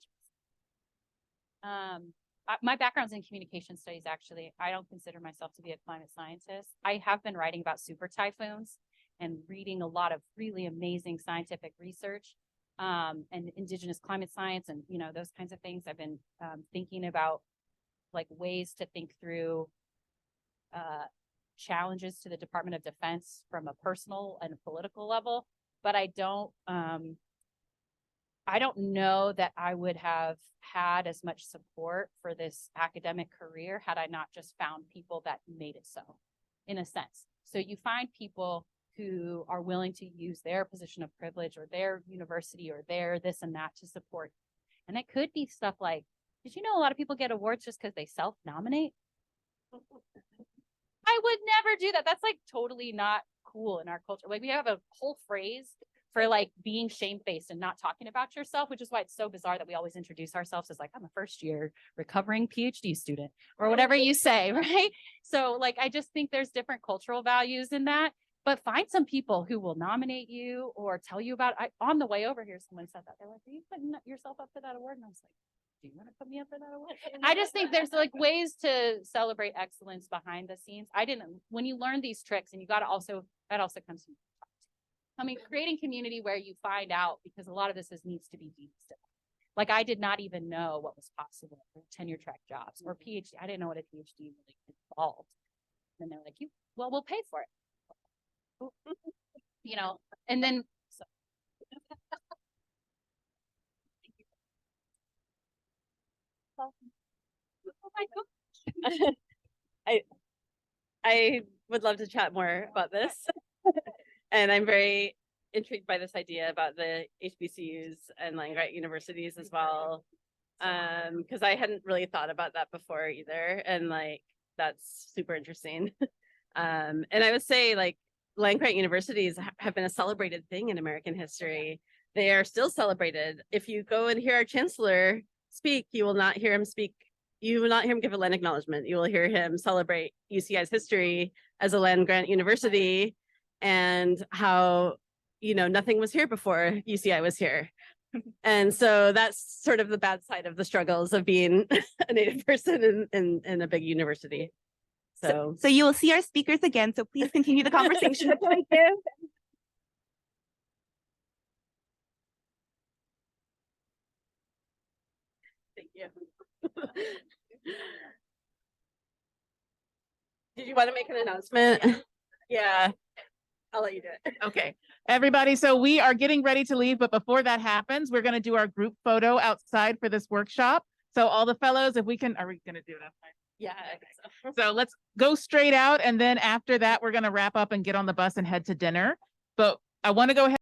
My background's in communication studies, actually. I don't consider myself to be a climate scientist. I have been writing about super typhoons and reading a lot of really amazing scientific research and Indigenous climate science and, you know, those kinds of things. I've been thinking about like ways to think through challenges to the Department of Defense from a personal and political level, but I don't know that I would have had as much support for this academic career had I not just found people that made it so, in a sense. So you find people who are willing to use their position of privilege or their university or their this and that to support. And it could be stuff like, did you know a lot of people get awards just because they self-nominate? I would never do that. That's like totally not cool in our culture. Like we have a whole phrase for like being shamefaced and not talking about yourself, which is why it's so bizarre that we always introduce ourselves as like, I'm a first year recovering PhD student or whatever you say, right? So like, I just think there's different cultural values in that, but find some people who will nominate you or tell you about, on the way over here, someone said that, they're like, are you putting yourself up for that award? And I was like, do you want to put me up for that award? I just think there's like ways to celebrate excellence behind the scenes. When you learn these tricks and you got to also, that also comes from, I mean, creating community where you find out, because a lot of this needs to be demystified. Like I did not even know what was possible for tenure track jobs or PhD. I didn't know what a PhD really involved. And they're like, we'll pay for it. You know, and then so. Oh my gosh. I would love to chat more about this. And I'm very intrigued by this idea about the HBCUs and land grant universities as well. Because I hadn't really thought about that before either. And like, that's super interesting. And I would say like land grant universities have been a celebrated thing in American history. They are still celebrated. If you go and hear our chancellor speak, you will not hear him speak. You will not hear him give a land acknowledgement. You will hear him celebrate UCI's history as a land grant university and how, you know, nothing was here before UCI was here. And so that's sort of the bad side of the struggles of being a Native person in a big university. So you will see our speakers again. So please continue the conversation. Thank you. Thank you. Did you want to make an announcement? Yeah, I'll let you do it. Okay, everybody, so we are getting ready to leave, but before that happens, we're gonna do our group photo outside for this workshop. So all the fellows, if we can, are we gonna do it outside? Yeah, I think So let's go straight out, and then after that, we're gonna wrap up and get on the bus and head to dinner. But I want to go ahead